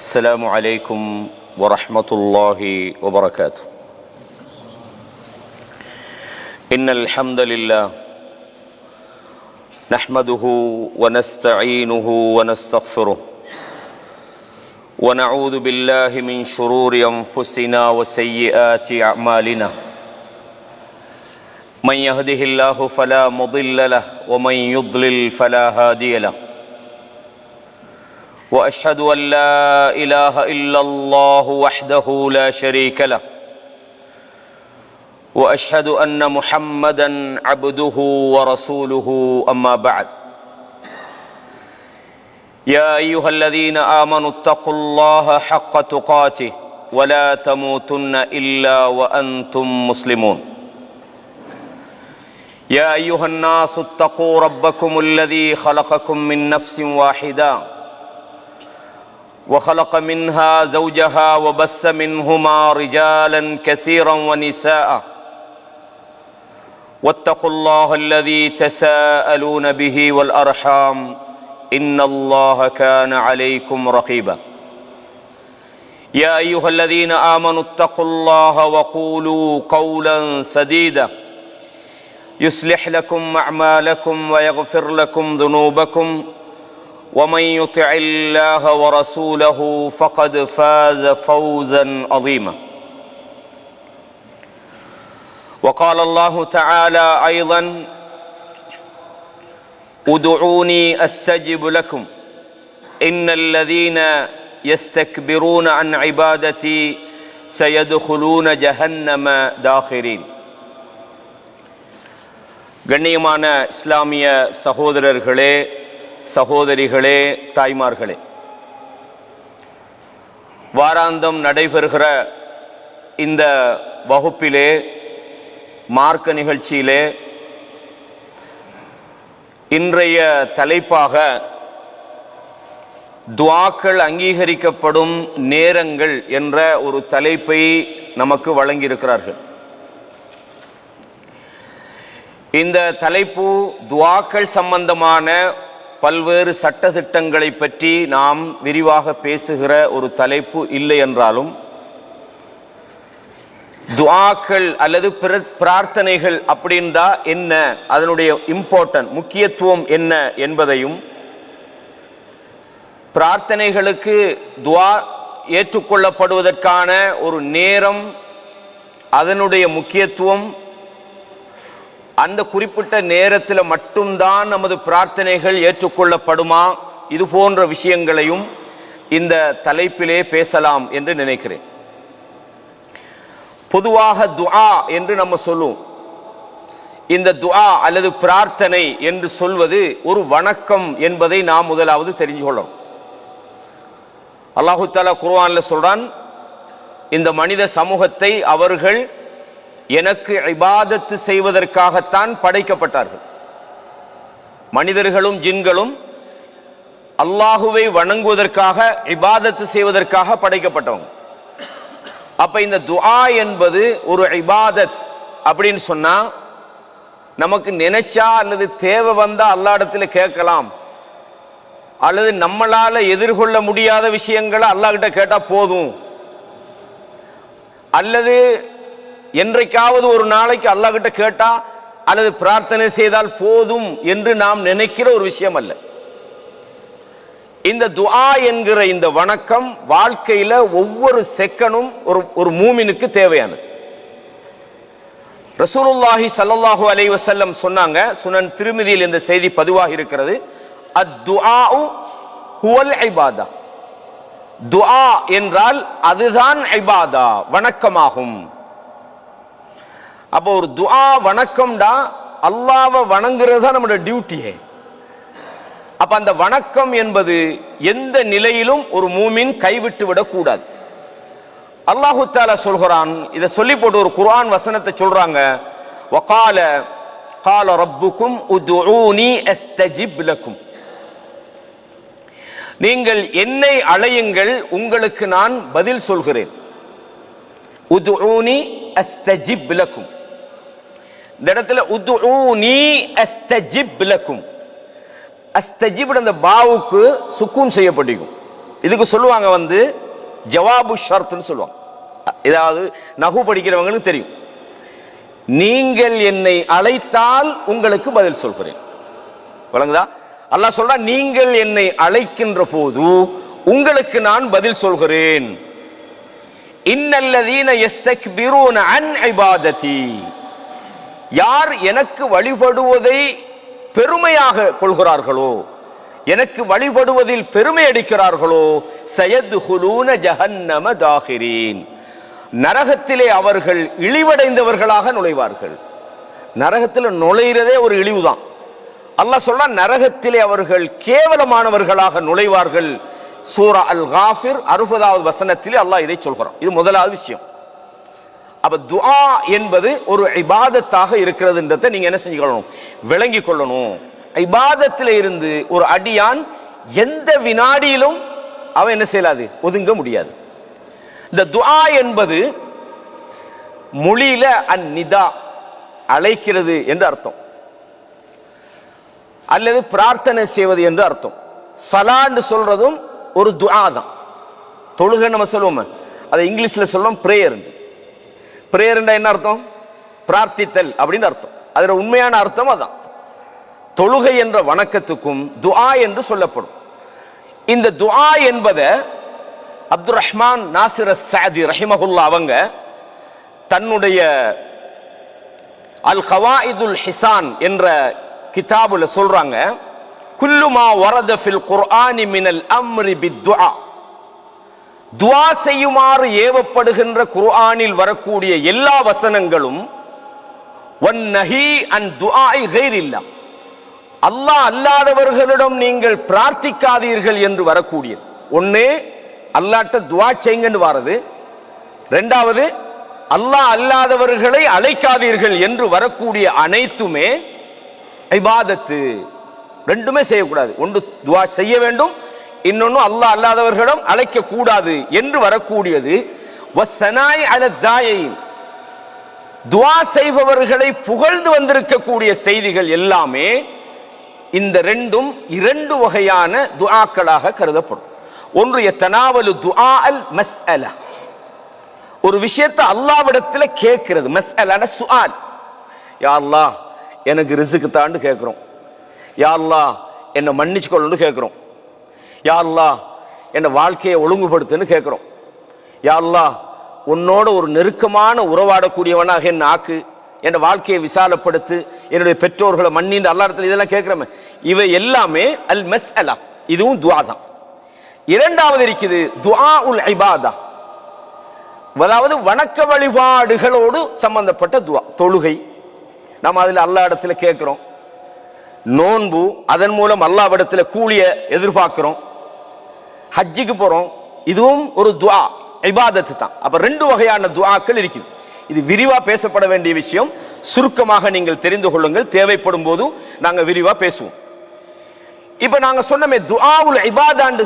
السلام عليكم ورحمة الله وبركاته. إن الحمد لله نحمده ونستعينه ونستغفره ونعوذ بالله من شرور أنفسنا وسيئات أعمالنا. من يهده الله فلا مضل له ومن يضلل فلا هادي له. وأشهد أن لا إله إلا الله وحده لا شريك له. وأشهد أن محمدا عبده ورسوله أما بعد. يا أيها الذين آمنوا اتقوا الله حق تقاته ولا تموتن إلا وأنتم مسلمون. يا أيها الناس اتقوا ربكم الذي خلقكم من نفس واحدة وخلق منها زوجها وبث منهما رجالا كثيرا ونساء واتقوا الله الذي تساءلون به والأرحام إن الله كان عليكم رقيبا. يا أيها الذين آمنوا اتقوا الله وقولوا قولا سديدا يصلح لكم أعمالكم ويغفر لكم ذنوبكم ومن يطع الله ورسوله فقد فاز فوزا عظيما. وقال الله تعالى أيضا ادعوني أستجب لكم إن الذين يستكبرون عن عبادتي سيدخلون جهنم داخرين. கண்ணியமான இஸ்லாமிய சகோதரர்களே, சகோதரிகளே, தாய்மார்களே, வாராந்தம் நடைபெறுகிற இந்த வகுப்பிலே, மார்க்க நிகழ்ச்சியிலே இன்றைய தலைப்பாக துஆக்கள் அங்கீகரிக்கப்படும் நேரங்கள் என்ற ஒரு தலைப்பை நமக்கு வழங்கியிருக்கிறார்கள். இந்த தலைப்பு துஆக்கள் சம்பந்தமான பல்வேறு சட்டதிட்டங்களை பற்றி நாம் விரிவாக பேசுகிற ஒரு தலைப்பு இல்லை என்றாலும், துஆக்கள் அல்லது பிரார்த்தனைகள் அப்படின்றா என்ன, அதனுடைய இம்பார்ட்டன்ட் முக்கியத்துவம் என்ன என்பதையும், பிரார்த்தனைகளுக்கு துஆ ஏற்றுக்கொள்ளப்படுவதற்கான ஒரு நேரம், அதனுடைய முக்கியத்துவம், அந்த குறிப்பிட்ட நேரத்தில் மட்டும்தான் நமது பிரார்த்தனைகள் ஏற்றுக்கொள்ளப்படுமா, இது போன்ற விஷயங்களையும் இந்த தலைப்பிலே பேசலாம் என்று நினைக்கிறேன். பொதுவாக துஆ என்று நம்ம சொல்லுவோம். இந்த துஆ அல்லது பிரார்த்தனை என்று சொல்வது ஒரு வணக்கம் என்பதை நாம் முதலாவது தெரிஞ்சு கொள்ளணும். அல்லாஹு தஆலா குர்ஆன்ல சொல்றான், இந்த மனித சமூகத்தை அவர்கள் எனக்கு இபாதத்து செய்வதற்காகத்தான் படைக்கப்பட்டார்கள். மனிதர்களும் ஜின்களும் அல்லாஹுவை வணங்குவதற்காக, இபாதத்து செய்வதற்காக படைக்கப்பட்டவங்க. அப்ப இந்த துஆ என்பது ஒரு இபாதத் அப்படின்னு சொன்னா, நமக்கு நினைச்சா அல்லது தேவை வந்தா அல்லாஹ் இடத்துல கேட்கலாம், அல்லது நம்மளால எதிர்கொள்ள முடியாத விஷயங்களை அல்லாஹ் கிட்ட கேட்டா போதும், அல்லது என்றைக்காவது ஒரு நாளைக்கு அல்லாஹ் கிட்ட கேட்டா அல்லது பிரார்த்தனை செய்தால் போதும் என்று நாம் நினைக்கிற ஒரு விஷயம் அல்ல. இந்த துஆ என்கிற இந்த வணக்கம் வாழ்க்கையில ஒவ்வொரு செகண்டும் ஒரு மூமினுக்கு தேவையானது. ரசூலுல்லாஹி ஸல்லல்லாஹு அலைஹி வஸல்லம் சொன்னாங்க, சுனன் திருமிதியில் இந்த செய்தி பதிவாக இருக்கிறது, அத்-துஆஉ ஹுவல் இபாதா. துஆ என்றால் அதுதான் இபாதா, வணக்கமாகும். அப்போ ஒரு துஆ வணக்கம்டா, அல்லாஹ்வை வணங்குறது தான் நம்மளோட டியூட்டியே. அப்ப அந்த வணக்கம் என்பது எந்த நிலையிலும் ஒரு மூமின் கைவிட்டு விடக்கூடாது. அல்லாஹு தஆலா சொல்கிறான், இதை சொல்லி போட்டு ஒரு குர்ஆன் வசனத்தை சொல்றாங்க, வகால கால ரப்புக்கும் உதுஊனி அஸ்தஜிப் லக்கும். நீங்கள் என்னை அழையுங்கள், உங்களுக்கு நான் பதில் சொல்கிறேன். உதுஊனி அஸ்தஜிப் லக்கும். இந்த இடத்துல உதுஊனி அஸ்தஜிப் லக்கும், அஸ்தஜிப் அந்த பாவுக்கு சுக்கூன் செய்யப்பட்டிருக்கும். இதுக்கு சொல்லுவாங்க வந்து ஜவாபு ஷர்த்னு சொல்லுவாங்க. ஏதாவது நகு படிக்கிறவங்களுக்கு தெரியும். நீங்கள் என்னை அழைத்தால் உங்களுக்கு பதில் சொல்கிறேன். வழங்குதா? அல்லாஹ் சொல்றா, நீங்கள் என்னை அழைக்கின்ற போது உங்களுக்கு நான் பதில் சொல்கிறேன். இன்னல்லதீன யஸ்தக்பிரூன அன் இபாததி, யார் எனக்கு வழிபடுவதை பெருமையாக கொள்கிறார்களோ, எனக்கு வழிபடுவதில் பெருமை அடிக்கிறார்களோ, சயத்ஹுலூன ஜஹன்னம தாகிரீன், நரகத்திலே அவர்கள் இழிவடைந்தவர்களாக நுழைவார்கள். நரகத்தில் நுழைகிறதே ஒரு இழிவுதான். அல்லாஹ் சொல்றான், நரகத்திலே அவர்கள் கேவலமானவர்களாக நுழைவார்கள். சூரா அல் காஃபிர் 60வது வசனத்திலே அல்லாஹ் இதை சொல்கிறான். இது முதலாவது விஷயம். அப்ப துஆ என்பது ஒரு இபாதத்தாக இருக்கிறதுன்றதை நீங்க என்ன செஞ்சுக்கணும், விளங்கிக் கொள்ளணும். இபாதத்திலே இருந்து ஒரு அடியான் எந்த வினாடியிலும் அவன் என்ன செய்யலாது, ஒதுங்க முடியாது. இந்த துஆ என்பது மொழியில அந்நிதா, அழைக்கிறது என்று அர்த்தம், அல்லது பிரார்த்தனை செய்வது என்று அர்த்தம். சலான்னு சொல்றதும் ஒரு துஆ தான். தொழுகை நம்ம சொல்லுவோம், அதை இங்கிலீஷ்ல சொல்லுவோம் பிரேயர். பிரேயர் என்ன அர்த்தம்? பிரார்த்தித்தல் அப்படின்னு அர்த்தம். அதோட உண்மையான அர்த்தம் அதான். தொழுகை என்ற வணக்கத்துக்கும் துஆ என்று சொல்லப்படும். இந்த துஆ என்பதை அப்துல் ரஹ்மான் நாசிர் அஸ்-சாதி ரஹிமஹுல்லா அவங்க தன்னுடைய அல் கவாயிதுல் ஹிசான் என்ற கிதாபுல சொல்றாங்க, குல்லு மா வரத ஃபில் குர்ஆனி மினல் அம்ரி பித்துஆ, துஆ செய்யுமாறு ஏவப்படுகின்ற குர்ஆனில் வரக்கூடிய எல்லா வசனங்களும் வன் நஹி அன் துஆஇ கைரில்லாஹ், அல்லாஹ் அல்லாதவர்களிடம் நீங்கள் பிரார்த்திக்காதீர்கள் என்று வரக்கூடியது. ஒண்ணே அல்லாஹ்ட்ட துஆ செய்யுங்கன்னு வரது, ரெண்டாவது அல்லாஹ் அல்லாதவர்களை அழைக்காதீர்கள் என்று வரக்கூடிய அனைத்துமே இபாதத்து. ரெண்டுமே செய்யக்கூடாது. ஒன்று துஆ செய்ய வேண்டும், இன்னொன்னு அல்லாஹ் அல்லாதவர்களிடம் அழைக்க கூடாது என்று வரக்கூடியது. வஸ்ஸனாய் அலா தாயின், துஆ செய்பவர்களை புகழ்ந்து வந்திருக்கக்கூடிய செய்திகள் எல்லாமே இந்த ரெண்டும் இரண்டு வகையான துஆக்களாக கருதப்படும். ஒன்று யத்தனாவலு துஆ அல் மஸ்அலா, ஒரு விஷயத்தை அல்லாஹ்விடத்தில் கேட்கிறது. மஸ்அலான சுஆல், யா அல்லாஹ் எனக்கு ரிஸ்க் தாண்டு கேட்கிறோம், யா அல்லாஹ் என்னை மன்னிச்சு கொள்ளுன்னு கேட்கிறோம், யா அல்லாஹ் என்னை வாழ்க்கையை ஒழுங்குபடுத்துன்னு கேட்கிறோம், யா அல்லாஹ் உன்னோட ஒரு நெருக்கமான உறவாடக்கூடியவனாக என் ஆக்கு, என் வாழ்க்கையை விசாலப்படுத்து, என்னுடைய பெற்றோர்களை மன்னின்னு அல்லாஹ் இடத்துல இதெல்லாம் கேட்கிறோமே, இவை எல்லாமே அல் மஸ்அலா, இதுவும் துஆ தான். இரண்டாவது இருக்குது துஆ உல் இபாதா, அதாவது வணக்க வழிபாடுகளோடு சம்பந்தப்பட்ட துஆ. தொழுகை நாம் அதில் அல்லாஹ் இடத்துல கேட்கிறோம், நோன்பு அதன் மூலம் அல்லாஹ் இடத்துல கூலிய எதிர்பார்க்கிறோம், ஹஜ்ஜுக்கு போறோம், இதுவும் ஒரு துஆ இபாதத்து தான். அப்ப ரெண்டு வகையான துஆக்கள் இருக்குது. இது விரிவா பேசப்பட வேண்டிய விஷயம், சுருக்கமாக நீங்கள் தெரிந்து கொள்ளுங்கள், தேவைப்படும் போது நாங்க விரிவா பேசுவோம். இப்ப நாங்க சொன்னமே துஆவுல் இபாதாண்டு,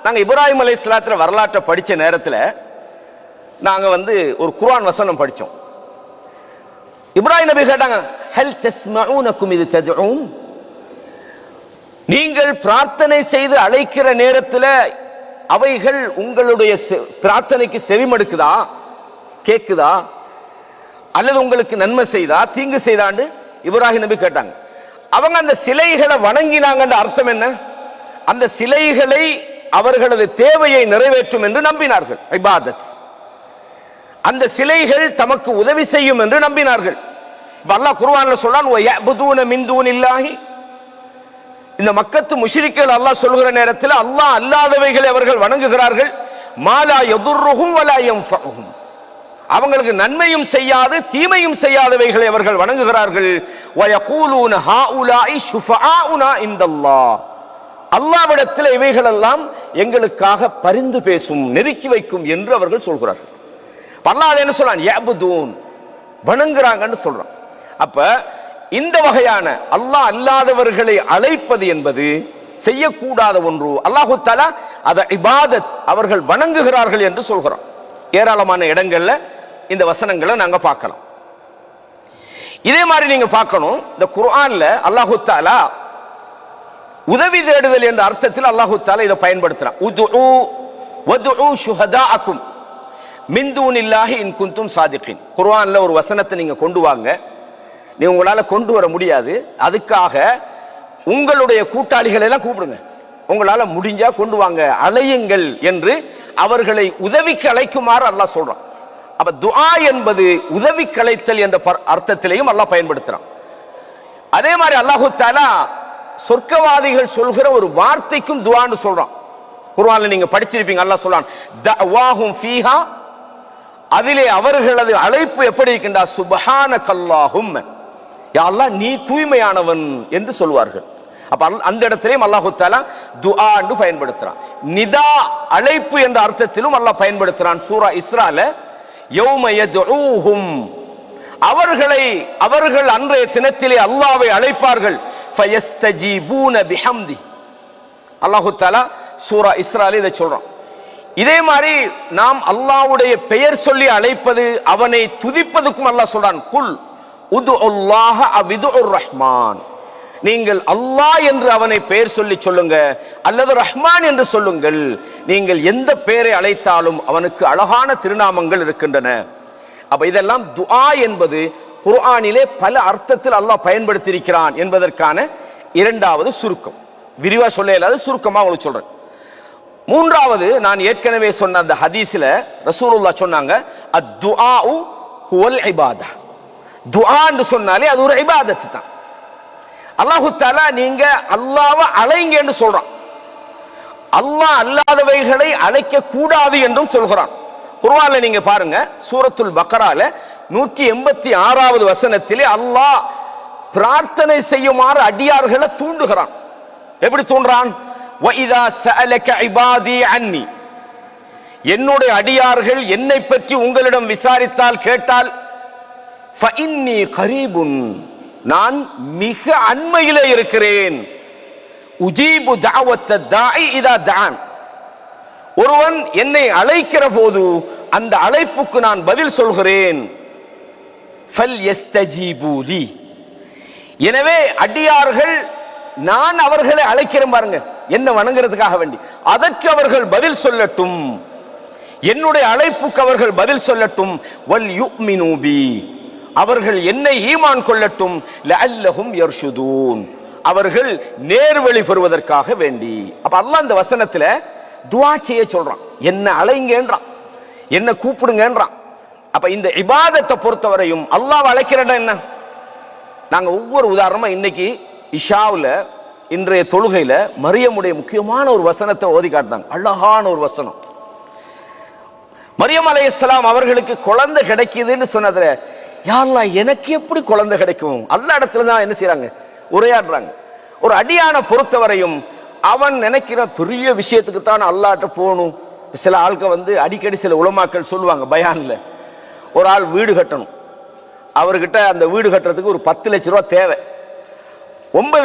நாங்க இப்ராஹிம் அலைஹிஸ்ஸலாத்துல வரலாற்றை படிச்ச நேரத்துல நாங்க ஒரு குர்ஆன் வசனம் படிச்சோம். இப்ராஹிம் நபி கேட்டாங்க, ஹல் தஸ்மஊனகும் இது ததுஊன், நீங்கள் பிரார்த்தனை செய்து அழைக்கிற நேரத்தில் அவைகள் உங்களுடைய பிரார்த்தனைக்கு செவிமடுக்குதா, கேக்குதா, அல்லது உங்களுக்கு நன்மை செய்தா தீங்கு செய்தாண்டு இப்ராஹிம் நபி கேட்டாங்க. அவங்க அந்த சிலைகளை வணங்கினாங்கன்ற அர்த்தம் என்ன? அந்த சிலைகளை அவர்களது தேவையை நிறைவேற்றும் என்று நம்பினார்கள். இபாதத், அந்த சிலைகள் தமக்கு உதவி செய்யும் என்று நம்பினார்கள். அல்லாஹ் குர்ஆன்ல சொல்றான், வயஅபுதூன மின் தூனில்லாஹி, இந்த மக்கத்து முஷ்ரிக்குகள் அல்லாஹ் சொல்கிற நேரத்தில் அல்லாஹ் அல்லாதவைகளை அவர்கள் வணங்குகிறார்கள். மாலா யதுர்ருஹும் வலா யன்ஃபஉஹும், அவங்களுக்கு நன்மையும் செய்யாது தீமையும் செய்யாதவைகளை அவர்கள் வணங்குகிறார்கள். வயகூலூன ஹாஉலாஇ ஷுஃபஆஉனா இன்தல்லாஹ், அல்லாஹ்விடத்தில் இவைகள் எல்லாம் எங்களுக்காக பரிந்து பேசும், நெருக்கி வைக்கும் என்று அவர்கள் சொல்கிறார்கள். அல்லாஹ் என்ன சொல்றான், யஅபுதூன், வணங்குறாங்கன்னு சொல்றான். அப்ப இந்த வகையான அல்லாஹ் அல்லாதவர்களை அழைப்பது என்பது செய்யக்கூடாத ஒன்று. அல்லாஹு தஆலா அதை இபாதத், அவர்கள் வணங்குகிறார்கள் என்று சொல்கிறான். ஏராளமான இடங்கள்ல இந்த வசனங்களை நாங்க பார்க்கலாம். இதே மாதிரி நீங்க பார்க்கணும், இந்த குர்ஆன்ல அல்லாஹு தஆலா உதவி தேடுதல் என்ற அர்த்தத்தில் அல்லாஹு தஆலா இதை பயன்படுத்துறான். உதுஉ வதுஉ ஷுஹதாஅக்கும் மின் தூனில்லாஹி இன் குன்தும் சாதிகீன். குர்ஆன்ல ஒரு வசனத்தை நீங்க கொண்டு வாங்க, நீ உங்களால கொண்டு வர முடியாது, அதுக்காக உங்களுடைய கூட்டாளிகளை எல்லாம் கூப்பிடுங்க, உங்களால முடிஞ்சா கொண்டு வாங்க, அழையுங்கள் என்று அவர்களை உதவிக்கு அழைக்குமாறு அல்லாஹ் சொல்றான். அப்ப துஆ என்பது உதவிக்கு அழைத்தல் என்ற அர்த்தத்திலையும் அல்லாஹ் பயன்படுத்துறான். அதே மாதிரி அல்லாஹு தஆலா சொர்க்கவாதிகள் சொல்கிற ஒரு வார்த்தைக்கும் துஆன்னு சொல்றான். குர்ஆன்ல நீங்க படிச்சிருப்பீங்க, அல்லாஹ் சொல்றான் தஅவாஹும் ஃபீஹா, அதிலே அவர்களது அழைப்பு எப்படி இருக்கின்றா, சுப்ஹானக்கல்லாஹும்ம, யா அல்லாஹ் நீ தூய்மையானவன் என்று சொல்வார்கள். அப்ப அந்த இடத்திலேயும் அல்லாஹு தஆலா துஆ என்று பயன்படுத்துறான். நிதா அழைப்பு என்ற அர்த்தத்திலும் அல்லாஹ் பயன்படுத்துறான். சூரா இஸ்ரால யௌம யதுஊஹும், அவர்கள் அன்றைய தினத்திலே அல்லாஹ்வை அழைப்பார்கள். ஃபயஸ்தஜீபூன பிஹம்தி, அல்லாஹு தஆலா சூரா இஸ்ரால இதை சொல்றான். இதே மாதிரி நாம் அல்லாஹ்வுடைய பெயர் சொல்லி அழைப்பது, அவனை துதிப்பதுக்கும் அல்லாஹ் சொல்றான். குல் உதுல்லாஹ அவிதுர் ரஹ்மான், நீங்கள் அல்லாஹ் என்று அவனை பெயர் சொல்லி சொல்லுங்க அல்லது ரஹ்மான் என்று சொல்லுங்கள், நீங்கள் எந்த பெயரை அழைத்தாலும் அவனுக்கு அழகான திருநாமங்கள் இருக்கின்றன. அப்ப இதெல்லாம் துஆ என்பது குர்ஆனிலே பல அர்த்தத்தில் அல்லாஹ் பயன்படுத்தி இருக்கிறான் என்பதற்கான இரண்டாவது சுருக்கம். விரிவா சொல்ல இயலாது, சுருக்கமா உங்களுக்கு சொல்றேன். மூன்றாவது, நான் ஏற்கனவே சொன்ன அந்த ஹதீஸ்ல ரசூலுல்லாஹ் சொன்னாங்க, அத்துஆஉ ஹுவல் இபாதா, துஆ என்று சொன்னாலே அது ஒரு இபாதத் தான். அல்லாஹு தஆலா நீங்க அல்லாஹ்வை அழைங்க என்று சொல்றான். அல்லாஹ் அல்லாதவைகளை அழைக்க கூடாது என்றும் சொல்கிறான். குர்ஆன்ல நீங்க பாருங்க, சூரத்துல் பக்ரால 186வது வசனத்திலே அல்லாஹ் பிரார்த்தனை செய்யுமாறு அடியார்களை தூண்டுகிறான். எப்படி தூண்டுறான்? வஇதா சஅலக இபாதி அன்னி, என்னுடைய அடியார்கள் என்னை பற்றி உங்களிடம் விசாரித்தால் கேட்டால், ஃபஇன்னி கரீபுன், நான் மிக அண்மையிலே இருக்கிறேன். உஜீபு தஅவத்த தாஇ இதா தஆன், ஒருவன் என்னை அழைக்கிற போது அந்த அழைப்புக்கு நான் பதில் சொல்கிறேன். ஃபல்யஸ்தஜீபு லி, எனவே அடியார்கள் நான் அவர்களை அழைக்கிறேன் பாருங்க, என்ன வணங்குறதுக்காக வேண்டி, அதற்கு அவர்கள் பதில் சொல்லட்டும், என்னுடைய அழைப்புக்கு அவர்கள் பதில் சொல்லட்டும். வல் யுமினு பி, அவர்கள் என்னை ஈமான் கொள்ளட்டும். லஅல்லஹும் யர்ஷுதூன், அவர்கள் நேர்வழி பெறுவதற்காக வேண்டி. அப்ப அல்லாஹ் இந்த வசனத்துல துஆ செய்ய சொல்றான், என்ன அழைங்கன்றான், என்ன கூப்பிடுங்கன்றான். அப்ப இந்த இபாதத்தை பொறுத்தவரையும் அல்லாஹ் அழைக்கிறடா என்ன, நாங்க ஒவ்வொரு உதாரணமா இன்னைக்கு இஷாவுல இன்றைய தொழுகையில மரியமுடைய முக்கியமான ஒரு வசனத்தை ஓதி காட்டினாங்க. அழகான ஒரு வசனம். மரியம் அலைஹிஸ்ஸலாம் அவர்களுக்கு குழந்தை கிடைக்குதுன்னு சொன்னதுல, யா அல்லாஹ் எனக்கு எப்படி குழந்தை கிடைக்கும், அல்லாஹ் இடத்துல தான் என்ன செய்யறாங்க, உரையாடுறாங்க. ஒரு அடியான பொறுத்தவரையும் அவன் நினைக்கிற பெரிய விஷயத்துக்கு தான் அல்லாஹ்ட்ட போகணும். சில ஆட்கள் அடிக்கடி சில உலமாக்கள் சொல்லுவாங்க பயான்ல, ஒரு ஆள் வீடு கட்டணும், அவர்கிட்ட அந்த வீடு கட்டுறதுக்கு ஒரு 10 லட்சம் ரூபாய் தேவை. 9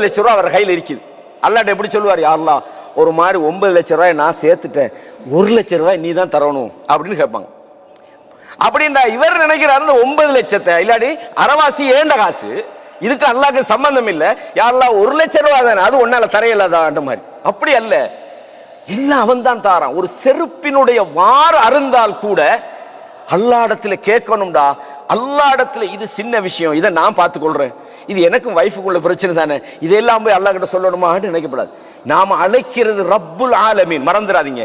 லட்சம் ரூபாய் அவர் கையில் இருக்குது. அல்லாஹ்ட்ட எப்படி சொல்லுவார், யா அல்லாஹ் ஒரு மாதிரி 9 லட்சம் ரூபாய் நான் சேர்த்துட்டேன், 1 லட்சம் ரூபாய் நீ தான் தரணும் அப்படின்னு கேட்பாங்க. அப்படின்னா இவர் நினைக்கிறார், அந்த 9 லட்சத்தை இல்லாடி அரவாசி ஏண்ட காசு, இதுக்கு அல்லாஹ்க்கு சம்பந்தம் இல்லை, யா அல்லாஹ் 1 லட்சம் ரூபாய் தானே, அது ஒன்னால தரையில்லாத மாதிரி. அப்படி அல்ல, எல்லாம் அவன் தான் தாரான். ஒரு செருப்பினுடைய வார் அருந்தால் கூட அல்லாஹ்விடத்துல கேட்கணும்டா, அல்லாஹ்விடத்துல இது சின்ன விஷயம், இதை நான் பார்த்துக் கொள்றேன், இது எனக்கும் வைஃபுக்குள்ள பிரச்சனை தானே, இதெல்லாம் போய் அல்லாஹ் கிட்ட சொல்லணுமான்னு நினைக்கப்படாது. நாம அழைக்கிறது ரப்புல் ஆலமீன், மறந்துடாதீங்க.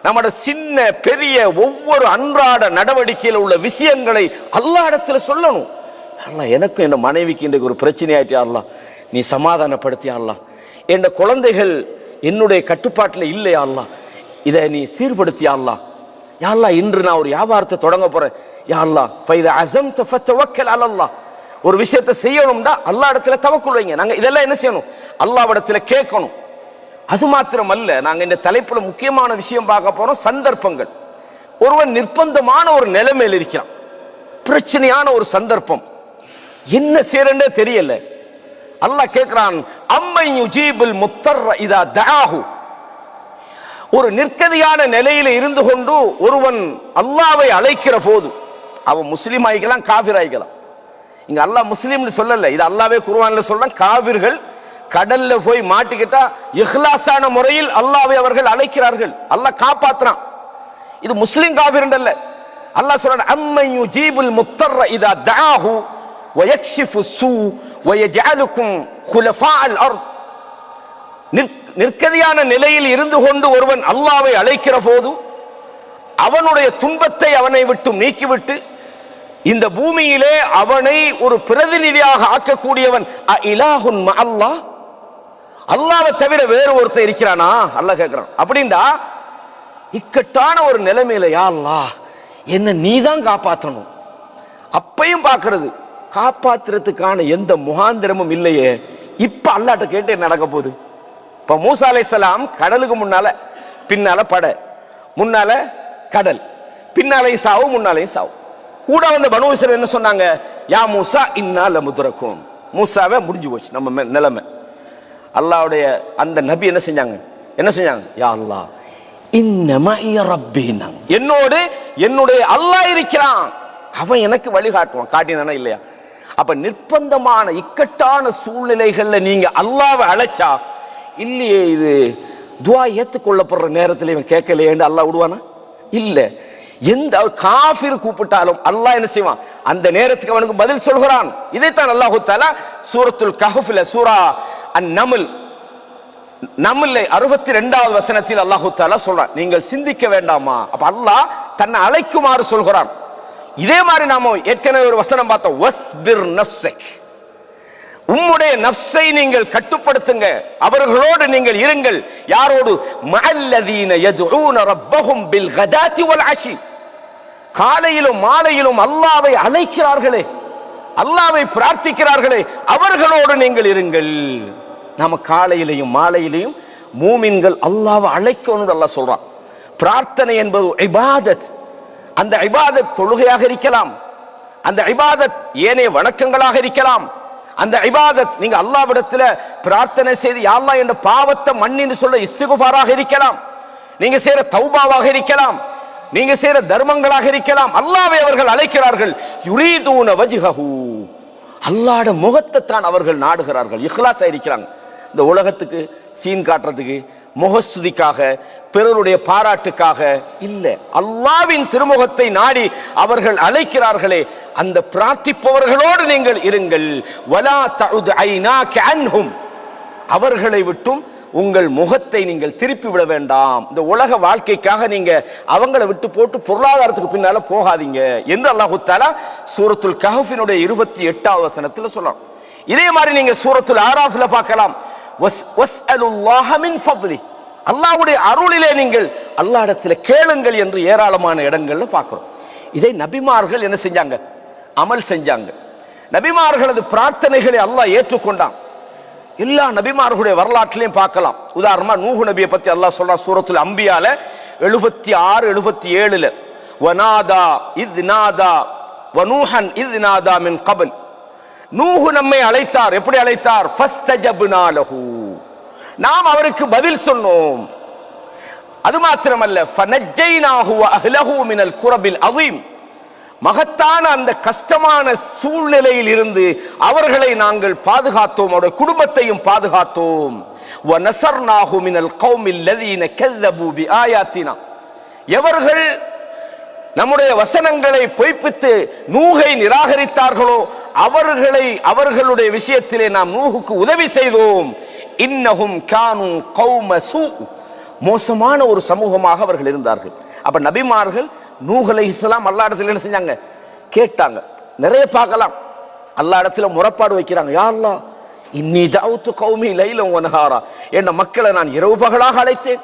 நம்மட சின்ன பெரிய ஒவ்வொரு அன்றாட நடவடிக்கையில் உள்ள விஷயங்களை அல்லாஹ்விடத்துல சொல்லணும். அல்லாஹ் எனக்கும் என் மனைவிக்கு இன்றைக்கு ஒரு பிரச்சனை ஆயிட்டியா அல்லாஹ், நீ சமாதானப்படுத்தியா அல்லாஹ், என் குழந்தைகள் என்னுடைய கட்டுப்பாட்டில் இல்லையா அல்லாஹ், இதை நீ சீர்படுத்தியா அல்லாஹ், யா அல்லாஹ் இன்று நான் ஒரு வியாபாரத்தை தொடங்க போறேன், யா அல்லாஹ் ஃபைதா அஸம்த ஃபதவக்கல் அலல்லாஹ், ஒரு விஷயத்தை செய்யணும்டா அல்லாஹ் இடத்துல தவக்குல் வைங்க. நாங்க இதெல்லாம் என்ன செய்யணும், அல்லாஹ் இடத்துல கேட்கணும். அது மாத்திரம் அல்ல, நாங்க இந்த தலைப்புல முக்கியமான விஷயம் பார்க்க போறோம், சந்தர்ப்பங்கள். ஒருவன் நிர்பந்தமான ஒரு நிலைமையில் இருக்கிறான், பிரச்சனையான ஒரு சந்தர்ப்பம், என்ன செய்யறே தெரியல. அல்லாஹ் கேட்கிறான், அம்மை யுஜீபுல் முத்தர் இதா தஆஹு, ஒரு நிற்கதியான நிலையில இருந்து கொண்டு ஒருவன் அல்லாஹ்வை அழைக்கிற போது, அவன் முஸ்லீம் ஆகிக்கலாம் காபிர் ஆகிக்கலாம். இங்க அல்லாஹ் முஸ்லீம்னு சொல்லல, இது அல்லாஹ்வே குர்ஆன்ல சொல்றான், காபிர்கள் கடல்ல போய் மாட்டிக்கிட்டா இஹ்லாஸான முறையில் அல்லாஹ்வை அவர்கள் அழைக்கிறார்கள், அல்லாஹ் காப்பாத்துறான். இது முஸ்லிம் காபிர் அல்ல. அல்லாஹ் சொல்றான், அம்மன் யுஜீபுல் முத்தர்ர இதா தஆஹு வ யக்ஷிஃபு ஸூ வ யஜஅலுக்கும் குலஃபாஅல் அர்த். நிற்கதியான நிலையில் இருந்து கொண்டு ஒருவன் அல்லாஹ்வை அழைக்கிற போது அவனுடைய துன்பத்தை அவனை விட்டு நீக்கிவிட்டு இந்த பூமியிலே அவனை ஒரு பிரதிநிதியாக ஆக்கக்கூடியவன் இலாஹுன் மஅல்லாஹ், அல்லாஹ்வை தவிர வேறு ஒருத்தர் இருக்கிறானா? அல்லாஹ் கேட்கிறான். அப்படின்னா இக்கட்டான ஒரு நிலைமையில யா அல்லாஹ் என்ன நீதான் காப்பாற்றணும், அப்பையும் பார்க்கிறது காப்பாற்றுறதுக்கான எந்த முகாந்திரமும் இல்லையே. இப்ப அல்லாஹ்ட்ட கேட்டு என்ன நடக்க போகுது? இப்ப மூசா அலைஹிஸ்ஸலாம் கடலுக்கு முன்னால பின்னால பட, முன்னால கடல், பின்னாலே சாவு, முன்னாலே சாவு. கூட வந்த பனூ இஸ்ராயீல் என்ன சொன்னாங்க? யா மூசா இன்னா லமுத்ரகூன், மூசாவே முடிஞ்சு போச்சு நம்ம நிலைமை. அல்லாஹ்வுடைய அந்த நபி என்ன செஞ்சாங்க? யா அல்லாஹ் இன்ன மஇ ரப்பினா, என்னோடு என்னுடைய அல்லாஹ் இருக்கிறான், அவன் எனக்கு வழிகாட்டுவான். காட்டினானா இல்லையா? அப்ப நிர்பந்தமான இக்கட்டான சூழ்நிலைகள்ல நீங்க அல்லாஹ்வை அழைச்சா இல்லையே, இது துஆ ஏத்துக்கொள்ளப்படுற நேரத்தில் இவன் கேட்கலையேன்னு அல்லாஹ் விடுவானா? இல்ல. எந்த காஃபிர் கூப்பிட்டாலும் அல்லாஹ் என்ன செய்வான்? அந்த நேரத்துக்கு அவனுக்கு பதில் சொல்கிறான். இதைத்தான் அல்லாஹ் தஆலா சூரத்துல் கஹ்ஃப்ல சூரா அன்-நம்ல் 62வது வசனத்தில் அல்லாஹ் தஆலா சொல்றான், நீங்கள் சிந்திக்க வேண்டாமா? அப்ப அல்லாஹ் தன்னை அழைக்குமாறு சொல்கிறான். இதே மாதிரி நாம ஏற்கனவே ஒரு வசனம் பார்த்தோம், வஸ்பிர் நஃப்ஸக், உம்முடைய நஃப்ஸை நீங்கள் கட்டுப்படுத்துங்க, அவர்களோடு நீங்கள் இருங்கள். யாரோடு? மஅல்லதீன யதுஊன ரப்பஹும் பில் கதாத்தி வல் அஷி, காலையிலும் மாலையிலும் அல்லாஹ்வை அழைக்கிறார்களே, அல்லாஹ்வை பிரார்த்திக்கிறார்களே, அவர்களோடு நீங்கள் இருங்கள். நாம காலையிலையும் மாலையிலையும் மூமின்கள் அல்லாஹ்வை அழைக்கணும்னு அல்லாஹ் சொல்றான். பிரார்த்தனை என்பது இபாதத். அந்த இபாதத் தொழுகையாக இருக்கலாம், அந்த இபாதத் ஏனைய வணக்கங்களாக இருக்கலாம், அந்த இபாதத் நீங்க அல்லாஹ்விடத்துல பிரார்த்தனை செய்து யா அல்லாஹ் என்ற பாவத்தை மன்னின்னு சொல்ல இஸ்திக்ஃபாராக இருக்கலாம், நீங்க செய்யற தௌபாவாக இருக்கலாம், நீங்க செய்யற தர்மங்களாக இருக்கலாம். அல்லாஹ்வை அவர்கள் அழைக்கிறார்கள். யுரீதுன வஜ்ஹஹு, அல்லாஹ்வுடைய முகத்தை தான் அவர்கள் நாடுகிறார்கள், இக்லாஸா இருக்கிறாங்க. இந்த உலகத்துக்கு சீன் காட்டுறதுக்கு, முகஸ்துதிக்காக, பிறருடைய பாராட்டுக்காக இல்ல, அல்லாஹ்வின் திருமுகத்தை நாடி அவர்கள் அழைக்கிறார்களே, அந்த பிரார்த்திப்பவர்களோடு நீங்கள் இருங்கள். வலா தஉத் ஐனாக அன்ஹும், அவர்களை விட்டும் உங்கள் முகத்தை நீங்கள் திருப்பி விட வேண்டாம். இந்த உலக வாழ்க்கைக்காக நீங்க அவங்களை விட்டு போட்டு பொருளாதாரத்துக்கு பின்னால போகாதீங்க என்று அல்லாஹ் தஆலா சூரத்துல் கஹ்ஃபினுடைய 28வது வசனத்தில் சொல்றான். இதே மாதிரி நீங்க சூரத்துல் ஆராஃப்ல பார்க்கலாம், வஸ்அலுல்லாஹ மின் ஃபத்லி, அல்லாஹ்வுடைய அருளிலே நீங்கள் அல்லாஹ்விடத்தில் கேளுங்கள் என்று ஏராளமான இடங்கள்ல பார்க்கிறோம். இதை நபிமார்கள் என்ன செஞ்சாங்க? அமல் செஞ்சாங்க. நபிமார்களது பிரார்த்தனைகளை அல்லாஹ் ஏற்றுக்கொண்டான். எல்லா நபிமார்களுடைய வரலாற்றிலையும் பார்க்கலாம். உதாரணமா நூஹ் நபியை பத்தி அல்லாஹ் சொல்றான் சூரத்துல் அம்பியால 76 77ல, வனாதா இத் நாதா வனூஹன் இத் நாதா மின் கபல், நூஹ் நம்மை அழைத்தார். எப்படி அழைத்தார்? ஃபஸ்தஜப்னா லஹு, நாம் அவருக்கு பதில் சொன்னோம். அது மாத்திரமல்ல, ஃபனஜ்ஜைனாஹு வ அஹ்லஹு மினல் குரபில் அதீம், மகத்தான அந்த கஷ்டமான சூழ்நிலையில் இருந்து அவர்களை நாங்கள் பாதுகாத்தோம், அவருடைய குடும்பத்தையும் பாதுகாத்தோம். வ நஸர்னாஹு மினல் கௌமில் லதீன கஸபு பிஆயாத்தினா, எவர்கள் நம்முடைய வசனங்களை பொய்ப்பித்து நூஹை நிராகரித்தார்களோ அவர்களுடைய விஷயத்திலே நாம் நூஹுக்கு உதவி செய்தோம். இன்னஹும் கானூ கௌம சூ, மோசமான ஒரு சமூகமாக அவர்கள் இருந்தார்கள். அப்ப நபிமார்கள் நூஹ் அலைஹிஸ்ஸலாம் அல்லாஹ் இடத்துல என்ன செஞ்சாங்க? கேட்டாங்க. நிறைய பார்க்கலாம், அல்லாஹ் இடத்துல முறைப்பாடு வைக்கிறாங்க. யா அல்லாஹ் இன்னி தஅவுது கௌமி லைலன் வ நஹாரா, என் மக்களை நான் இரவு பகலாக அழைத்தேன்,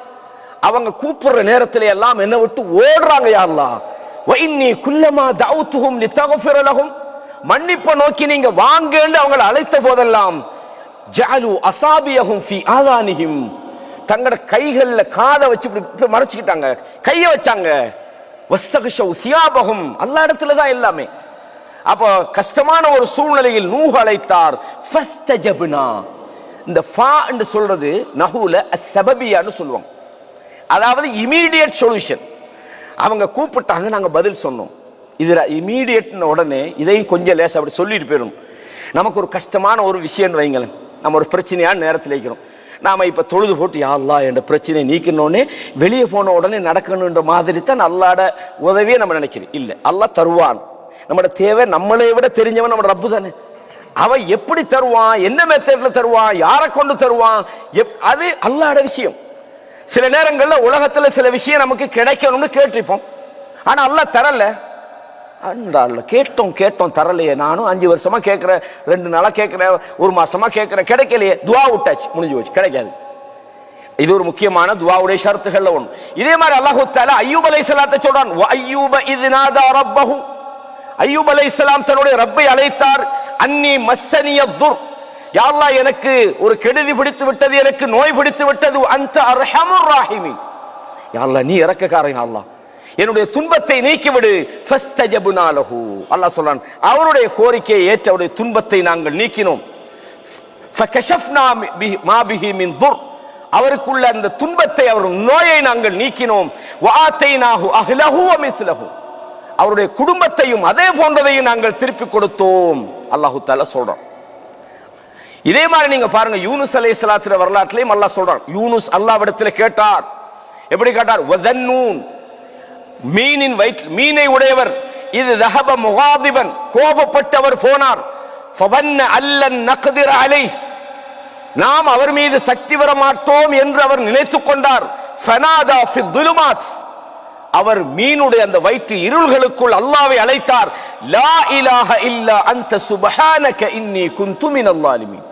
அவங்க கூப்பிடுற நேரத்திலே எல்லாம் என்ன விட்டு ஓடுறாங்க. யா அல்லாஹ் வ இன்னி குல்லமா தஅவுதுஹும் லிதக்ஃபிர லஹும், மன்னிப்பை நோக்கி நீங்க வாங்கன்னு அவங்களை அழைத்த போதெல்லாம் ஜஅலு அஸாபியஹும் ஃபீ ஆதானிஹிம், தங்களோட கைகள்ல காதை வச்சு இப்படி மறைச்சிக்கிட்டாங்க, கையை வச்சாங்க. வஸ்தக்ஷவ் சியாபஹும், அல்லாஹ் இடத்துல தான் எல்லாமே. அப்போ கஷ்டமான ஒரு சூழ்நிலையில் நூஹ் அழைத்தார். ஃபஸ்தஜப்னா, இந்த ஃபா என்று சொல்றது நஹூல அஸ்ஸபபியான்னு சொல்லுவாங்க, அதாவது இமீடியட் சொல்யூஷன். அவங்க கூப்பிட்டாங்க, நாங்க பதில் சொன்னோம். இதுல இமீடியட் உடனே இதையும் கொஞ்சம் லேசா அப்படி சொல்லிட்டு போயிடும். நமக்கு ஒரு கஷ்டமான ஒரு விஷயம் வைங்களேன், நம்ம ஒரு பிரச்சனையான நேரத்தில் இருக்கிறோம். நாம இப்ப தொழுது போட்டு யா அல்லாஹ் என்ற பிரச்சனை நீக்கணும்னே வெளியே போன உடனே நடக்கணுன்ற மாதிரி தான் அல்லாஹ்ட உதவியே நம்ம நினைக்கிறோம். இல்ல, அல்லாஹ் தருவான். நம்மளோட தேவை நம்மளை விட தெரிஞ்சவன் நம்ம ரப்பு தானே. அவன் எப்படி தருவான், என்ன மெத்தட்ல தருவான், யாரை கொண்டு தருவான், அது அல்லாஹ்ட விஷயம். சில நேரங்கள்ல உலகத்துல சில விஷயம் நமக்கு கிடைக்கணும்னு கேட்டிருப்போம், ஆனா அல்லாஹ் தரல. கேட்டோம் தரலையே. நானும் 5 வருஷமா கேட்கிறேன், 2 நாளா கேட்கிறேன், 1 மாசமா கேட்கிறேன், கிடைக்கலையே. துவா விட்டாச்சு, முடிஞ்சு போச்சு, கிடைக்காது. இது ஒரு முக்கியமான துவாவுடைய ஷரத்துகள்ல ஒன்று. இதே மாதிரி அல்லாஹ் தஆலா அய்யூப் அலைஹிஸ்ஸலாத்தை சொல்றான், வ அய்யூப இஸ் நாதா ரப்பஹு. அய்யூப் அலைஹிஸ்ஸலாம் தன்னுடைய ரப்பை அழைத்தார். அன்னி மஸ்ஸனிய துர், யா அல்லாஹ் எனக்கு ஒரு கெடுதி பிடித்து விட்டது, எனக்கு நோய் பிடித்து விட்டது. அன்த அர்ஹமுர் ராஹிமீன், யா அல்லாஹ் நீ இரக்கக்காரன், யா அல்லாஹ் என்னுடைய துன்பத்தை நீக்கிவிடு. ஃபஸ்தஜப்னா லஹு, அல்லாஹ் சொல்றான் அவருடைய கோரிக்கையை ஏற்று அவருடைய துன்பத்தை நாங்கள் நீக்கினோம். ஃபகஷஃப்னா மா பிஹி மின் துர், அவருக்குள்ள அந்த துன்பத்தை, அவர் நோயை நாங்கள் நீக்கினோம். வஆதைனாஹு அஹ்லஹு வ மிஸ்லஹு, அவருடைய குடும்பத்தையும் அதே போன்றதையும் நாங்கள் திருப்பி கொடுத்தோம். அல்லாஹ் தஆலா சொல்றான். இதே மாதிரி நீங்க பாருங்க, யூனுஸ் அலைஹிஸ்ஸலாத்து வரலாற்றிலேயும் அல்லாஹ் சொல்றான். யூனுஸ் அல்லாஹ்விடத்தில் கேட்டார். எப்படி கேட்டார்? வதன்னூன், மீனின் வயிற்று மீனை உடையவர், இது தஹப முகாதிபன், கோபப்பட்டவர் போனார். ஃபவன்ன அல்லன் நக்திர அலைஹ், நாம் அவர் மீது சக்தி வர மாட்டோம் என்று அவர் நினைத்துக் கொண்டார். ஃபனாதா ஃபில் துலுமாத், அவர் மீனுடைய அந்த வயிற்று இருள்களுக்குள் அல்லாஹ்வை அழைத்தார். லா இலாஹ இல்லா அன்த சுப்ஹானக இன்னி குன்து மினல் ஸாலிமீன்.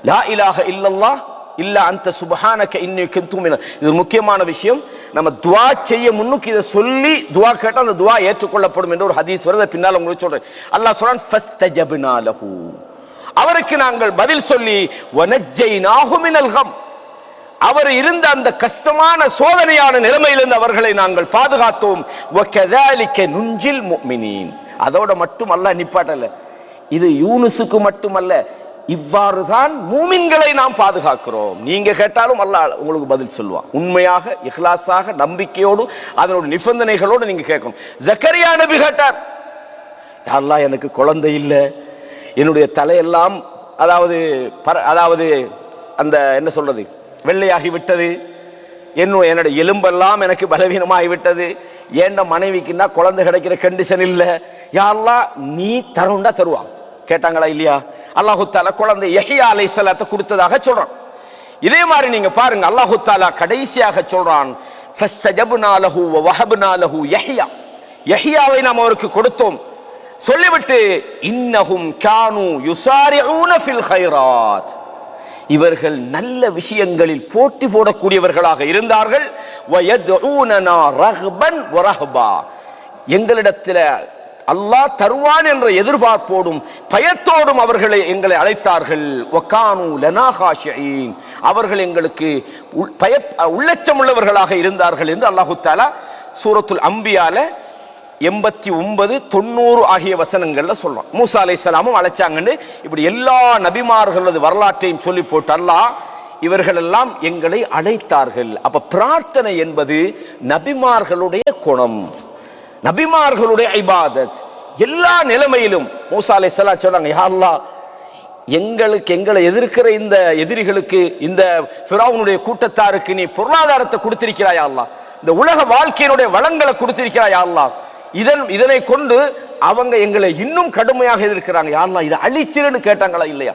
லா இலாஹ இல்லல்லாஹ் இல்லா அன்த சுப்ஹானக இன்னி குன்து மினல். இது முக்கியமான விஷயம். நம்ம துவா செய்ய முன்னுக்கு இதை சொல்லி துவா கேட்டால் அந்த துவா ஏற்றுக்கொள்ளப்படும் என்று ஒரு ஹதீஸ் வருது. பின்னால் உங்களுக்கு சொல்றேன். அல்லாஹ் சொல்றான் ஃபஸ்தஜப்னா லஹு, அவருக்கு நாங்கள் பதில் சொல்லி வனஜ்ஜைனாஹு மினல் கம், அவர் இருந்த அந்த கஷ்டமான சோதனையான நிலைமையிலிருந்து அவர்களை நாங்கள் பாதுகாத்தோம். வகஸாலிக நுஞ்சில் முஃமினீன், அதோட மட்டும் அல்லாஹ் நிப்பாட்டல. இது யூனுஸுக்கு மட்டுமல்ல, இவ்வாறு தான் மூமின்களை நாம் பாதுகாக்கிறோம். நீங்க கேட்டாலும் அல்லாஹ் உங்களுக்கு பதில் சொல்லுவான். உண்மையாக, இஹ்லாஸாக, நம்பிக்கையோடு, அதனோட நிபந்தனைகளோடு நீங்க கேட்கணும். ஜக்கரியா நபி கேட்டார், யா அல்லாஹ் எனக்கு குழந்தை இல்லை, என்னுடைய தலையெல்லாம் அதாவது அந்த என்ன சொல்றது வெள்ளையாகி விட்டது, என்னுடைய எலும்பெல்லாம் எனக்கு பலவீனமாகிவிட்டது, ஏண்ட மனைவிக்குன்னா குழந்தை கிடைக்கிற கண்டிஷன் இல்லை, யா அல்லாஹ் நீ தருண்டா தருவான். கேட்டாங்களா இல்லையா? அல்லாஹு தஆலா குழந்தை யஹ்யா அலைஹிஸ்ஸலாத்தை கொடுத்ததாக சொல்றான். இதே மாதிரி நீங்க பாருங்க, அல்லாஹு தஆலா கடைசியாக சொல்றான் ஃபஸ்தஜப்னா லஹு வ வஹப்னா லஹு யஹ்யா, யஹ்யாவை நாம் அவருக்கு கொடுத்தோம். சொல்லிவிட்டு இன்னஹும் கானூ யுசாரிஊன ஃபில் கைராத், இவர்கள் நல்ல விஷயங்களில் போட்டி போடக்கூடியவர்களாக இருந்தார்கள். வயதுஊனனா ரஹ்பன் வ ரஹ்பா, எங்களிடத்தில் அல்லாஹ் தருவான் என்ற எதிர்பார்ப்போடும் பயத்தோடும் அவர்களை எங்களை அழைத்தார்கள். வகானூ லனா காஷிஈன், அவர்கள் எங்களுக்கு உள்ளச்சம் உள்ளவர்களாக இருந்தார்கள் என்று அல்லாஹு தஆலா சூரத்துல் அம்பியால 89, 90 ஆகிய வசனங்கள்ல சொல்றான். மூசா அலைஹிஸ்ஸலாமும் அழைச்சாங்கன்னு இப்படி எல்லா நபிமார்களது வரலாற்றையும் சொல்லி போட்டு அல்லாஹ் இவர்கள் எல்லாம் எங்களை அழைத்தார்கள். அப்ப பிரார்த்தனை என்பது நபிமார்களுடைய குணம், நபிமார்களுடைய இபாதத். எல்லா நிலைமையிலும் மூசா அலைஹிஸ்ஸலாம் சொன்னாங்க, யா அல்லாஹ் எங்களை எதிர்க்கிற இந்த எதிரிகளுக்கு, இந்த ஃபிரௌனுடைய கூட்டத்தாருக்கு நீ பொருளாதாரத்தை கொடுத்திருக்கிறாயா அல்லாஹ், இந்த உலக வாழ்க்கையினுடைய வளங்களை கொடுத்திருக்கிறாயா அல்லாஹ், இதனை கொண்டு அவங்க எங்களை இன்னும் கடுமையாக எதிர்க்கிறாங்க, யா அல்லாஹ் இதை அழிச்சிருன்னு கேட்டாங்களா இல்லையா?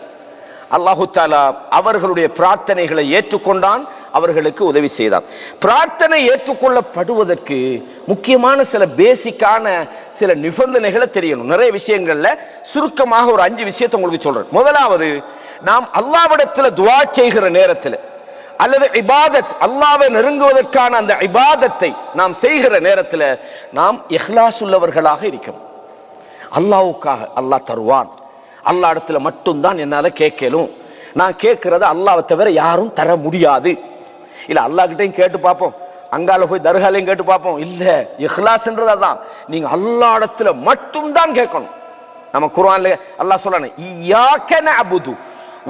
அல்லாஹு தஆலா அவர்களுடைய பிரார்த்தனைகளை ஏற்றுக்கொண்டான், அவர்களுக்கு உதவி செய்தான். பிரார்த்தனை ஏற்றுக்கொள்ளப்படுவதற்கு முக்கியமான சில பேசிக்கான சில நிபந்தனைகளை தெரியணும். நிறைய விஷயங்கள்ல சுருக்கமாக ஒரு 5 விஷயத்தை உங்களுக்கு சொல்றேன். முதலாவது, நாம் அல்லாஹ்விடத்தில் துஆ செய்கிற நேரத்தில் அல்லது இபாதத், அல்லாஹ்வை நெருங்குவதற்கான அந்த இபாதத்தை நாம் செய்கிற நேரத்தில் நாம் இஹ்லாஸ் உள்ளவர்களாக இருக்கணும். அல்லாஹ்வுக்காக, அல்லாஹ் தருவான், அல்லாஹ் இடத்துல மட்டும்தான் என்னால கேட்கலும், நான் கேட்கறத அல்லாஹ்வை தவிர யாரும் தர முடியாது. இல்ல அல்லாஹ் கிட்டையும் கேட்டு பார்ப்போம், அங்கால போய் தர்காலையும் கேட்டு பார்ப்போம். இல்ல, இஹ்லாஸ்ன்றது அதான், நீங்க அல்லாஹ் இடத்துல மட்டும்தான் கேட்கணும். நம்ம குர்ஆன்ல அல்லாஹ் சொல்றானே, இய்யாக நஅபுது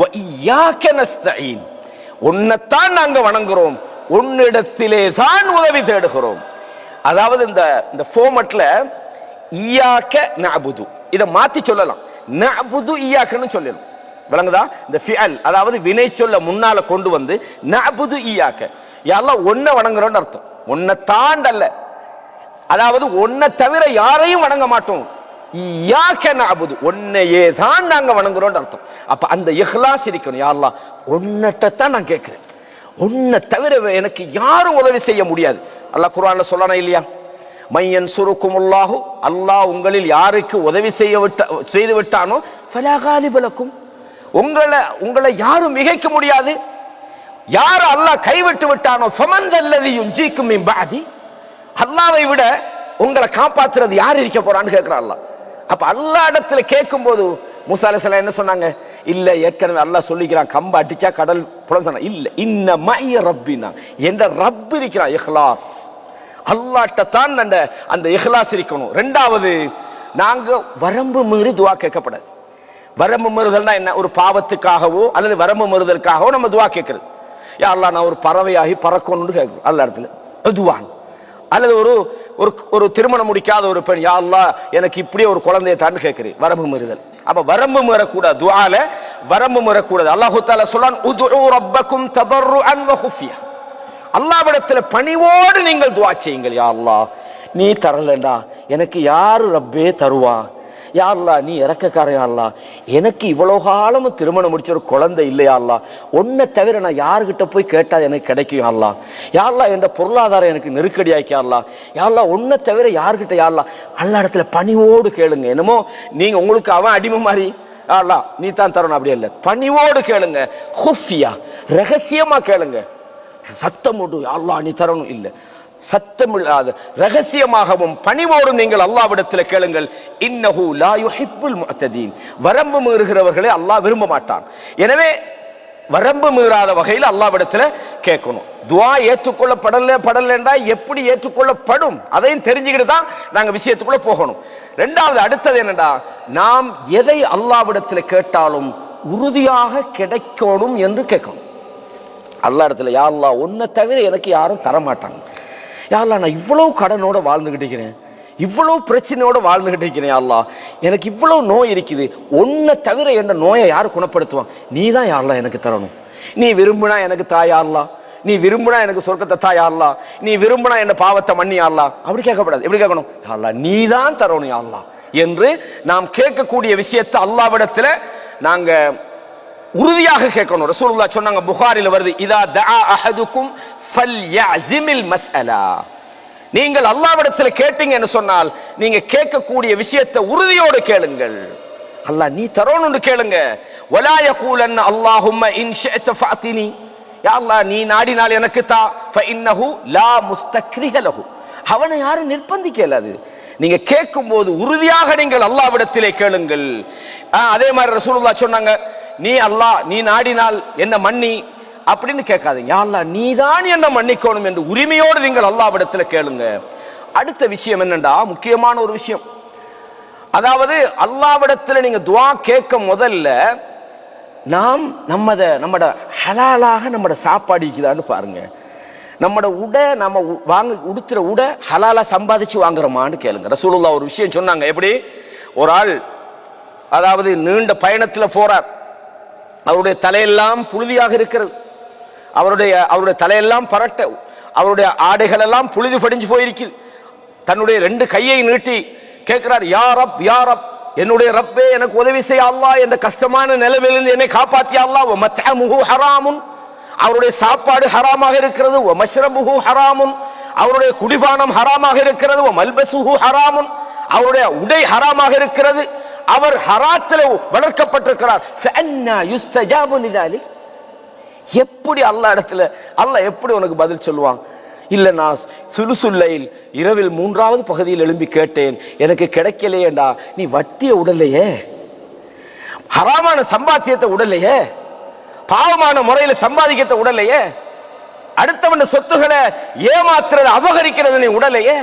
வ இய்யாக நஸ்தஈன், உன்னைத்தான் நாங்க வணங்குறோம், உன்னிடத்திலே தான் உதவி தேடுகிறோம். அதாவது இந்த ஃபார்மட்ல இய்யாக நஅபுது இதை மாத்தி சொல்லலாம், நஅபுது இய்யாக்கன்னு சொல்லலாம். விளங்குதா? இந்த ஃபிஅல் அதாவது வினை சொல்ல முன்னால கொண்டு வந்து நஅபுது இய்யாக, யா அல்லாஹ் ஒன்ன வணங்குறோம்னு அர்த்தம். ஒன்ன தாண்டல்ல, அதாவது ஒன்ன தவிர யாரையும் வணங்க மாட்டோம். இய்யாக நஅபுது, ஒன்னையே தான் நாங்க வணங்குறோம்னு அர்த்தம். அப்ப அந்த இஹ்லாஸ் இருக்கணும். யா அல்லாஹ் ஒன்னட்ட தான் நான் கேட்கிறேன், ஒன்ன தவிர எனக்கு யாரும் உதவி செய்ய முடியாது. அல்லாஹ் குர்ஆன்ல சொல்லணும் இல்லையா? மையன் சுருக்குமுல்லாஹு, அல்லாஹ் உங்களில் யாருக்கு உதவி செய்து விட்டானோ ஃபலா காலிப லக்கும், உங்களை யாரும் மிகைக்க முடியாது. யார் அல்லாஹ் கைவிட்டு விட்டானோ ஃபமன் தல்லதி யுன்ஜீக்கும் மின் பஅதி, அல்லாஹ்வை விட உங்களை காப்பாத்துறது யார் இருக்க போறான்னு கேட்கிறான் அல்லாஹ். அப்ப அல்லாஹ் இடத்துல கேட்கும் போது மூசா அலைஹிஸ்ஸலாம் என்ன சொன்னாங்க? இல்ல ஏற்கனவே அல்லாஹ் சொல்லிக்கிறான், கம்ப அடிச்சா கடல் புலம் சொன்னா இல்ல, இன்ன மய்ய ரப்பினா, என்ற ரப் இருக்கிறான். இஹ்லாஸ் அல்லாஹ்ட்ட தான் அந்த இஹ்லாஸ் இருக்கணும். ரெண்டாவது, நாங்க வரம்பு மீறி துஆ கேட்கப்படாது. வரம்பு மீறுதல்னா என்ன? ஒரு பாவத்துக்காகவோ அல்லது வரம்பு மீறுதலுக்காகவோ நம்ம துஆ கேட்கிறது. யா அல்லாஹ் நான் ஒரு பறவையாகி பறக்கணும்னு கேட்கிறோம் அல்லாஹ் இடத்துல துஆன். அல்லது ஒரு திருமணம் முடிக்காத ஒரு பெண், யா அல்லாஹ் எனக்கு இப்படியே ஒரு குழந்தையை தான் கேட்கிறேன், வரம்பு மீறுதல். அப்ப வரம்பு மீறக்கூடாது, துஆல வரம்பு மீறக்கூடாது. அல்லாஹ் தஆலா சொல்றான், உதுஉ ரப்பக்கும் ததர்ருஅன் வ குஃபியா, அல்லாஹ்விடத்துல பணிவோடு நீங்கள் துஆ செய்யுங்கள். யா அல்லாஹ் நீ தரலடா, எனக்கு யாரு ரப்பே தருவா? யா அல்லாஹ் நீ இறக்கக்காரன். யா அல்லாஹ் எனக்கு இவ்வளவு காலமும் திருமணம் முடிச்ச ஒரு குழந்தை இல்லையா அல்லாஹ், ஒன்னை தவிர நான் யாருகிட்ட போய் கேட்டா எனக்கு கிடைக்கும்? யா அல்லாஹ், யா அல்லாஹ் என்ற பொருளாதாரம் எனக்கு நெருக்கடியாக்கி யா அல்லாஹ், யா அல்லாஹ் ஒன்னை தவிர யாருகிட்ட? யா அல்லாஹ் அல்லாஹ் இடத்துல பணிவோடு கேளுங்க. என்னமோ நீங்க உங்களுக்கு அவன் அடிமை மாதிரி, யா அல்லாஹ் நீ தான் தரணும் அப்படி இல்லை, பணிவோடு கேளுங்க. குஃபியா ரகசியமா கேளுங்க, சத்தம் போட்டு யா அல்லாஹ் நீ தரணும் இல்லை, சத்தமில்லாத ரகசியமாகவும் பணிவோடும் நீங்கள் அல்லாஹ்விடத்தில் கேளுங்கள். இன்னஹு லா யுஹிப்புல் முஅ்ததீன், வரம்பு மீறுகிறவர்களை அல்லாஹ் விரும்ப மாட்டான். எனவே வரம்பு மீறாத வகையில் அல்லாஹ்விடத்தில் கேட்கணும். துஆ ஏற்றுக்கொள்ளப்படலண்டா எப்படி ஏற்றுக்கொள்ளப்படும் அதையும் தெரிஞ்சுக்கிட்டு தான் நாங்க விஷயத்துக்குள்ள போகணும். ரெண்டாவது, அடுத்தது என்னடா, நாம் எதை அல்லாஹ்விடத்தில் கேட்டாலும் உறுதியாக கிடைக்கணும் என்று கேட்கணும். அல்லாஹ் இடத்துல யா அல்லாஹ் உன்னை தவிர எனக்கு யாரும் தரமாட்டாங்க. யா அல்லாஹ் நான் இவ்வளவு கடனோட வாழ்ந்துகிட்டு இருக்கிறேன், இவ்வளவு பிரச்சனையோட வாழ்ந்துகிட்டு இருக்கிறேன். யா அல்லாஹ் எனக்கு இவ்வளவு நோய் இருக்குது, உன்னை தவிர என்ற நோயை யார் குணப்படுத்துவான்? நீ தான் யா அல்லாஹ் எனக்கு தரணும். நீ விரும்பினா எனக்கு தா யா அல்லாஹ், நீ விரும்பினா எனக்கு சொர்க்கத்தை தா யா அல்லாஹ், நீ விரும்பினா என்ன பாவத்தை மன்னி யா அல்லாஹ். அப்படி கேட்கக்கூடாது. எப்படி கேட்கணும்? யா அல்லாஹ் நீ தான் தரணும் யா அல்லாஹ் என்று நாம் கேட்கக்கூடிய விஷயத்தை அல்லாஹ்விடத்துல நாங்க உறுதியாக கேட்கணும். ரசூலுல்லாஹ் சொன்னாங்க, புகாரில வருது, இதா தஆ அஹதுக்கும் ஃபல்யஅஸிமில் மஸ்அலா, நீங்கள் அல்லாஹ்விடத்துல கேட்டீங்கன்னு சொன்னால் நீங்க கேட்கக்கூடிய விஷயத்தை உறுதியோடு கேளுங்கள். அல்லாஹ் நீ தரணும்னு கேளுங்க. வலா யகூலன் அல்லாஹும்ம இன் ஷிஅத ஃபஅதினி, யா அல்லாஹ் நீ நாடினால் எனக்கு தா, ஃபஇன்னஹு லா முஸ்தக்ரிஹ லஹு, அவனை யாரும் நிர்பந்திக்க இயலாது. நீங்க கேட்கும் போது உறுதியாக நீங்கள் அல்லாஹ்விடத்திலே கேளுங்கள். அதே மாதிரி ரசூலுல்லாஹ் சொன்னாங்க, நீ அல்லாஹ் நீ நாடினால் என்ன மன்னி அப்படின்னு கேட்காதீங்க, யா அல்லாஹ் நீதான் என்ன மன்னிக்கணும் என்று உரிமையோடு நீங்கள் அல்லாஹ்விடத்துல கேளுங்க. அடுத்த விஷயம் என்னண்டா, முக்கியமான ஒரு விஷயம், அதாவது அல்லாஹ்விடத்துல நீங்க துஆ கேட்க முதல்ல நாம் நம்மட ஹலாலாக நம்மட சாப்பாடு இருக்குதான்னு பாருங்க. நம்மட உடை நம்ம உடுத்துற உடை ஹலாலா சம்பாதிச்சு வாங்குறோமான்னு கேளுங்க. ரசூலுல்லாஹ் ஒரு விஷயம் சொன்னாங்க. எப்படி? ஒரு ஆள் அதாவது நீண்ட பயணத்துல போறார், அவருடைய தலையெல்லாம் புழுதியாக இருக்கிறது, அவருடைய தலையெல்லாம் பரட்ட, அவருடைய ஆடைகள் எல்லாம் புழுதி படிஞ்சு போயிருக்குது. தன்னுடைய 2 கையை நீட்டி கேட்கிறார், யா ரப் யா ரப், என்னுடைய ரப்பே எனக்கு உதவி செய்ய அல்லாஹ், என்ற கஷ்டமான நிலைமையிலிருந்து என்னை காப்பாத்திய அல்லாஹ். வ மத்அமுஹு ஹராமுன், அவருடைய சாப்பாடு ஹராமாக இருக்கிறது. வ மஷ்ரபுஹு ஹராமுன், அவருடைய குடிபானம் ஹராமாக இருக்கிறது. வ மல்பசுஹு ஹராமுன், அவருடைய உடை ஹராமாக இருக்கிறது. அவர் ஹராத்திலே வளர்க்கப்பட்டிருக்கிறார். ஃபஅன்னா யுஸ்தஜாபு லிதாலிக், எப்படி அல்லாஹ் இடத்துல அல்லாஹ் எப்படி உனக்கு பதில் சொல்லுவான்? இல்ல நான் சுலுசுல்லைல் இரவில் 3வது பகுதியில் எழும்பி கேட்டேன், எனக்கு கிடைக்கலையேண்டா. நீ வட்டிய உடலையே, ஹராமான சம்பாத்தியத்தை உடலையே, பாவமான முறையில சம்பாதிக்கத்தை உடலையே, அடுத்தவன் சொத்துக்களை ஏமாத்துறது அபகரிக்கிறது நீ உடலையே,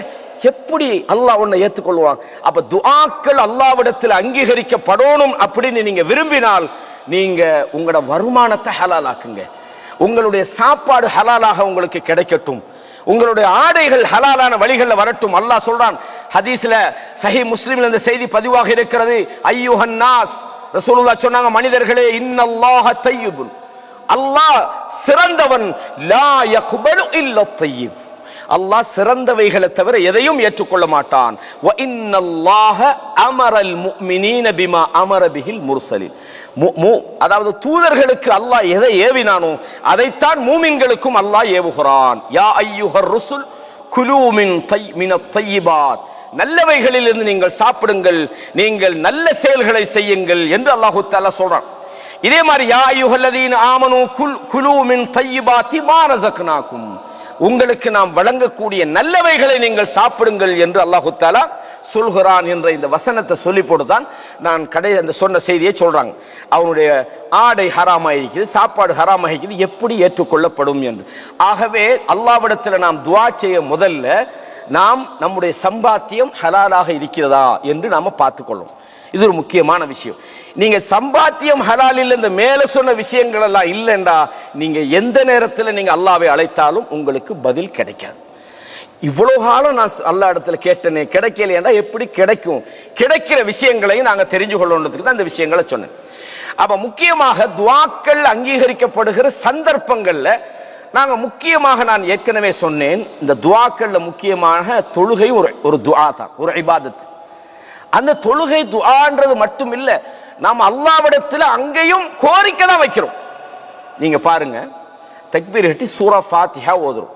எப்படி அல்லாஹ் உன்னை ஏற்றுக்கொள்வான்? அப்ப துஆக்கள் அல்லாஹ்விடத்தில் அங்கீகரிக்கப்படணும் அப்படின்னு நீங்க விரும்பினால் நீங்க உங்களோட வருமானத்தை ஹலாலாக்குங்க, உங்களுடைய சாப்பாடு ஹலாலாக உங்களுக்கு கிடைக்கட்டும், உங்களுடைய ஆடைகள் ஹலாலான வழிகளில் வரட்டும். அல்லாஹ் சொல்றான் ஹதீஸ்ல, சஹீஹ் முஸ்லிம்ல இந்த செய்தி பதிவாக இருக்கிறது, ஐயுஹன் நாஸ், ரசூலுல்லாஹ் சொன்னாங்க, மனிதர்களே, இன்னல்லாஹ தய்யிபுன், அல்லாஹ் சிறந்தவன், லா யக்பலு இல்லா தய்யிப், அல்லாஹ் சிறந்தவைகளை தவிர எதையும் ஏற்றுக்கொள்ள மாட்டான். வ இன்னல்லாஹ அமரல் முஃமினீன பிமா அமர பிஹில் முர்சலின், அதாவது தூதர்களுக்கு அல்லாஹ் எதை ஏவினானோ அதைத்தான் மூமின்களுக்கும் அல்லாஹ் ஏவுகிறான். யா அய்யுஹர் ருசுல் குலூ மினத் தய்யிபாத், நல்லவைகளிலிருந்து நீங்கள் சாப்பிடுங்கள், நீங்கள் நல்ல செயல்களை செய்யுங்கள் என்று அல்லாஹ் தஆலா சொல்றான். இதே மாதிரி யா அய்யுஹல்லதீன ஆமனூ குலூ மின் தய்யிபாத்தி மா ரஸக்னாகும், உங்களுக்கு நாம் வழங்கக்கூடிய நல்லவைகளை நீங்கள் சாப்பிடுங்கள் என்று அல்லாஹ் தஆலா சொல்கிறான் என்ற இந்த வசனத்தை சொல்லி போட்டுதான் நான் அந்த சொன்ன செய்தியை சொல்றாங்க. அவனுடைய ஆடை ஹராமாயிருக்கிறது, சாப்பாடு ஹராமாயிருக்கிறது, எப்படி ஏற்றுக்கொள்ளப்படும் என்று. ஆகவே அல்லாஹ்விடத்தில் நாம் துஆ செய்ய முதல்ல நாம் நம்முடைய சம்பாத்தியம் ஹலாலாக இருக்கிறதா என்று நாம பார்த்துக்கொள்ளும். இது ஒரு முக்கியமான விஷயம். நீங்க சம்பாத்தியம் ஹலாலில் இந்த மேல சொன்ன விஷயங்கள் எல்லாம் இல்லைண்டா நீங்க எந்த நேரத்தில் நீங்க அல்லாஹ்வை அழைத்தாலும் உங்களுக்கு பதில் கிடைக்காது. இவ்வளவு காலம் நான் அல்லாஹ் இடத்துல கேட்டனே, கிடைக்கலையா, எப்படி கிடைக்கும்? கிடைக்கிற விஷயங்களையும் நாங்க தெரிஞ்சு கொள்ளணுன்றதுக்கு தான் இந்த விஷயங்களை சொன்னேன். அப்ப முக்கியமாக துஆக்கள் அங்கீகரிக்கப்படுகிற சந்தர்ப்பங்கள்ல நாங்க முக்கியமாக, நான் ஏற்கனவே சொன்னேன், இந்த துஆக்கள்ல முக்கியமாக தொழுகை ஒரு துஆ தான், ஒரு இபாதத். அந்த தொழுகை துஆன்றது மட்டும் இல்ல, நாம் அல்லாஹ்விடத்துல அங்கேயும் கோரிக்கை தான் வைக்கிறோம். நீங்க பாருங்க, தக்பீர் கட்டி சூரா ஃபாத்திஹா ஓதுறோம்.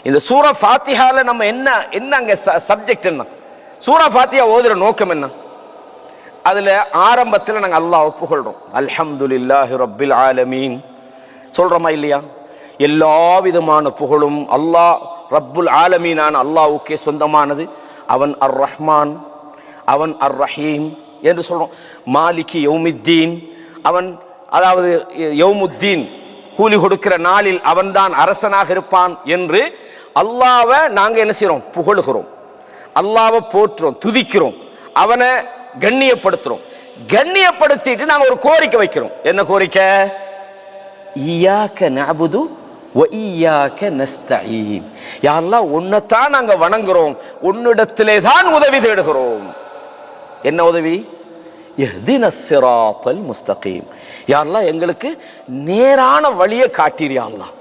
இந்த சூரா ஃபாத்திஹால நம்ம என்ன அங்க சப்ஜெக்ட் என்ன? சூரா ஃபாத்திஹா ஓதுற நோக்கம் என்ன? அதுல ஆரம்பத்தில் நாங்க அல்லாஹ்வை புகழ்றோம், அல்ஹம்துலில்லாஹி ரப்பில் ஆலமீன் சொல்றோமா இல்லையா? எல்லா விதமான புகழும் அல்லாஹ் ரப்புல் ஆலமீனான அல்லாஹ்வுக்கே சொந்தமானது. அவன் அர் ரஹ்மான், அவன் அர் ரஹீம் என்று சொல்றோம். மாலிகி யௌமித்தீன், அவன் அதாவது யௌமுத்தீன், கூலி கொடுக்கிற நாளில் அவன்தான் அரசனாக இருப்பான் என்று அல்லாஹ்வை நாங்க என்ன செய்றோம்? புகழுகிறோம், அல்லாஹ்வை போற்றுறோம், துதிக்கிறோம், அவனை கண்ணியப்படுத்துறோம். கண்ணியப்படுத்திட்டு நாங்க ஒரு கோரிக்கை வைக்கிறோம். என்ன கோரிக்கை? இய்யாக நஅபுது வ இய்யாக நஸ்தஈன், யா அல்லாஹ் உன்னைத்தான் நாங்க வணங்குறோம், உன்னிடத்திலே தான் உதவி தேடுகிறோம். என்ன உதவி? இஹ்தினஸ் ஸிராத்தல் முஸ்தகீம், யா அல்லாஹ் எங்களுக்கு நேரான வழியை காட்டிறியா அல்லாஹ்.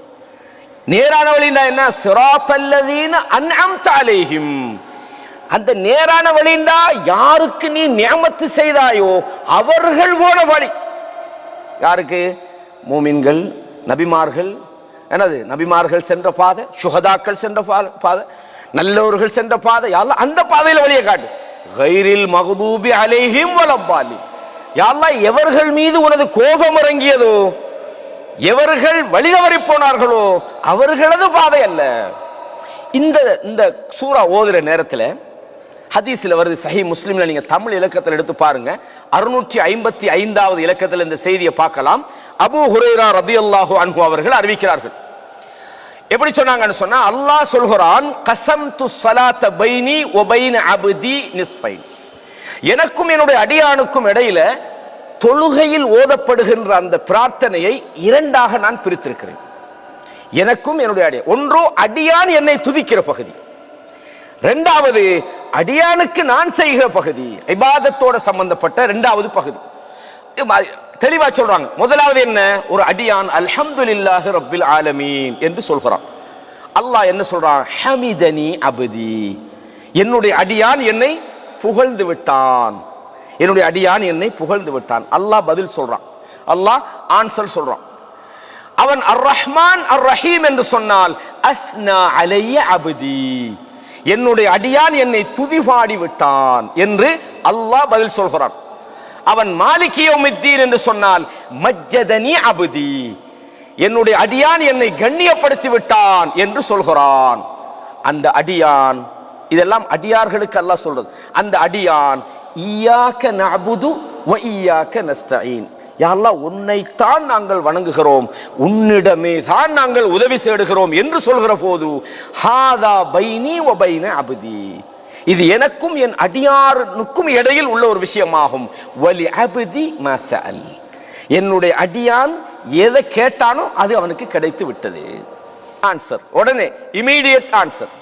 நேரான வழினா என்ன? ஸிராத்தல்லதீன அன்அம்த அலைஹிம், அந்த நேரான வழிண்டா யாருக்கு நீ நிஅமத்து செய்தாயோ அவர்கள் போன வழி. யாருக்கு? மூமின்கள், நபிமார்கள், என்னது நபிமார்கள் சென்ற பாதை, சுஹதாக்கள் சென்ற பாதை, நல்லவர்கள் சென்ற பாதை, யா அல்லாஹ் அந்த பாதையில வழியை காட்டு. கைரில் மக்தூபி அலைஹிம் வலப்பாலி, யா அல்லாஹ் எவர்கள் மீது உனது கோபம் இறங்கியதோ, எவர்கள் வழிதவறி போனார்களோ அவர்களது பாதை அல்ல. இந்த சூரா ஓதுற நேரத்துல ஹதீஸ்ல வருது, சஹீஹ் முஸ்லிம்ல நீங்க தமிழ் இலக்கத்தில் எடுத்து பாருங்க, 655வது இலக்கத்தில் இந்த செய்தியை பார்க்கலாம். அபூ ஹுரைரா ரலியல்லாஹு அன்ஹு அவர்கள் அறிவிக்கிறார்கள். எப்படி சொன்னாங்கன்னு சொன்னா, அல்லாஹ் சொல்கிறான், கஸம்து ஸலாத பைனி வ பைன அப்தி நிஸ்ஃபைன், எனக்கும் என்னுடைய அடியானுக்கும் இடையில தொழுகையில் ஓதப்படுகின்ற அந்த பிரார்த்தனையை இரண்டாக நான் பிரித்திருக்கிறேன். எனக்கும் என்னுடைய அடியான், ஒன்று அடியான் என்னை துதிக்கிற பகுதி, இரண்டாவது அடியானுக்கு நான் செய்கிற பகுதி, இபாதத்தோட சம்பந்தப்பட்ட இரண்டாவது பகுதி. தெளிவா சொல்றாங்க. முதலாவது என்ன? ஒரு அடியான் அல்ஹம்துலில்லாஹி ரப்பில் ஆலமீன் என்று சொல்கிறான். அல்லாஹ் என்ன சொல்றான்? ஹமிதனி அப்தி, என்னுடைய அடியான் என்னை புகழ்ந்து விட்டான், என்னுடைய அடியான் என்னை புகழ்ந்து விட்டான். அல்லாஹ் பதில் சொல்றான், அல்லாஹ் ஆன்சர் சொல்றான். அவன் அர் ரஹ்மான் அர் ரஹீம் என்று சொன்னால் அஸ்னா அலைய அப்தி, என்னுடைய அடியான் என்னை துதிபாடி விட்டான் என்று அல்லாஹ் பதில் சொல்கிறான். அவன் மாலிகி யௌமித்தீன் என்று சொன்னால் மஜ்ஜதனி அப்தி, என்னுடைய அடியான் என்னை கண்ணியப்படுத்தி விட்டான் என்று சொல்கிறான். அந்த அடியான், இதெல்லாம் அடியார்களுக்கு அல்லாஹ் சொல்றது, அந்த அடியான் இய்யாக நஅபுது வ இய்யாக நஸ்தஈன், யா அல்லாஹ் உன்னைத்தான் நாங்கள் வணங்குகிறோம், உன்னிடமே தான் நாங்கள் உதவி தேடுகிறோம் என்று சொல்கிற போது ஹாதா பைனி வ பைன அப்தி, இது எனக்கும் என் அடியானுக்கும் இடையில் உள்ள ஒரு விஷயமாகும். வலி அப்தி மா சஅல், என்னுடைய அடியான் எதை கேட்டானோ அது அவனுக்கு கிடைத்து விட்டது. ஆன்சர் உடனே, இமீடியட் ஆன்சர்.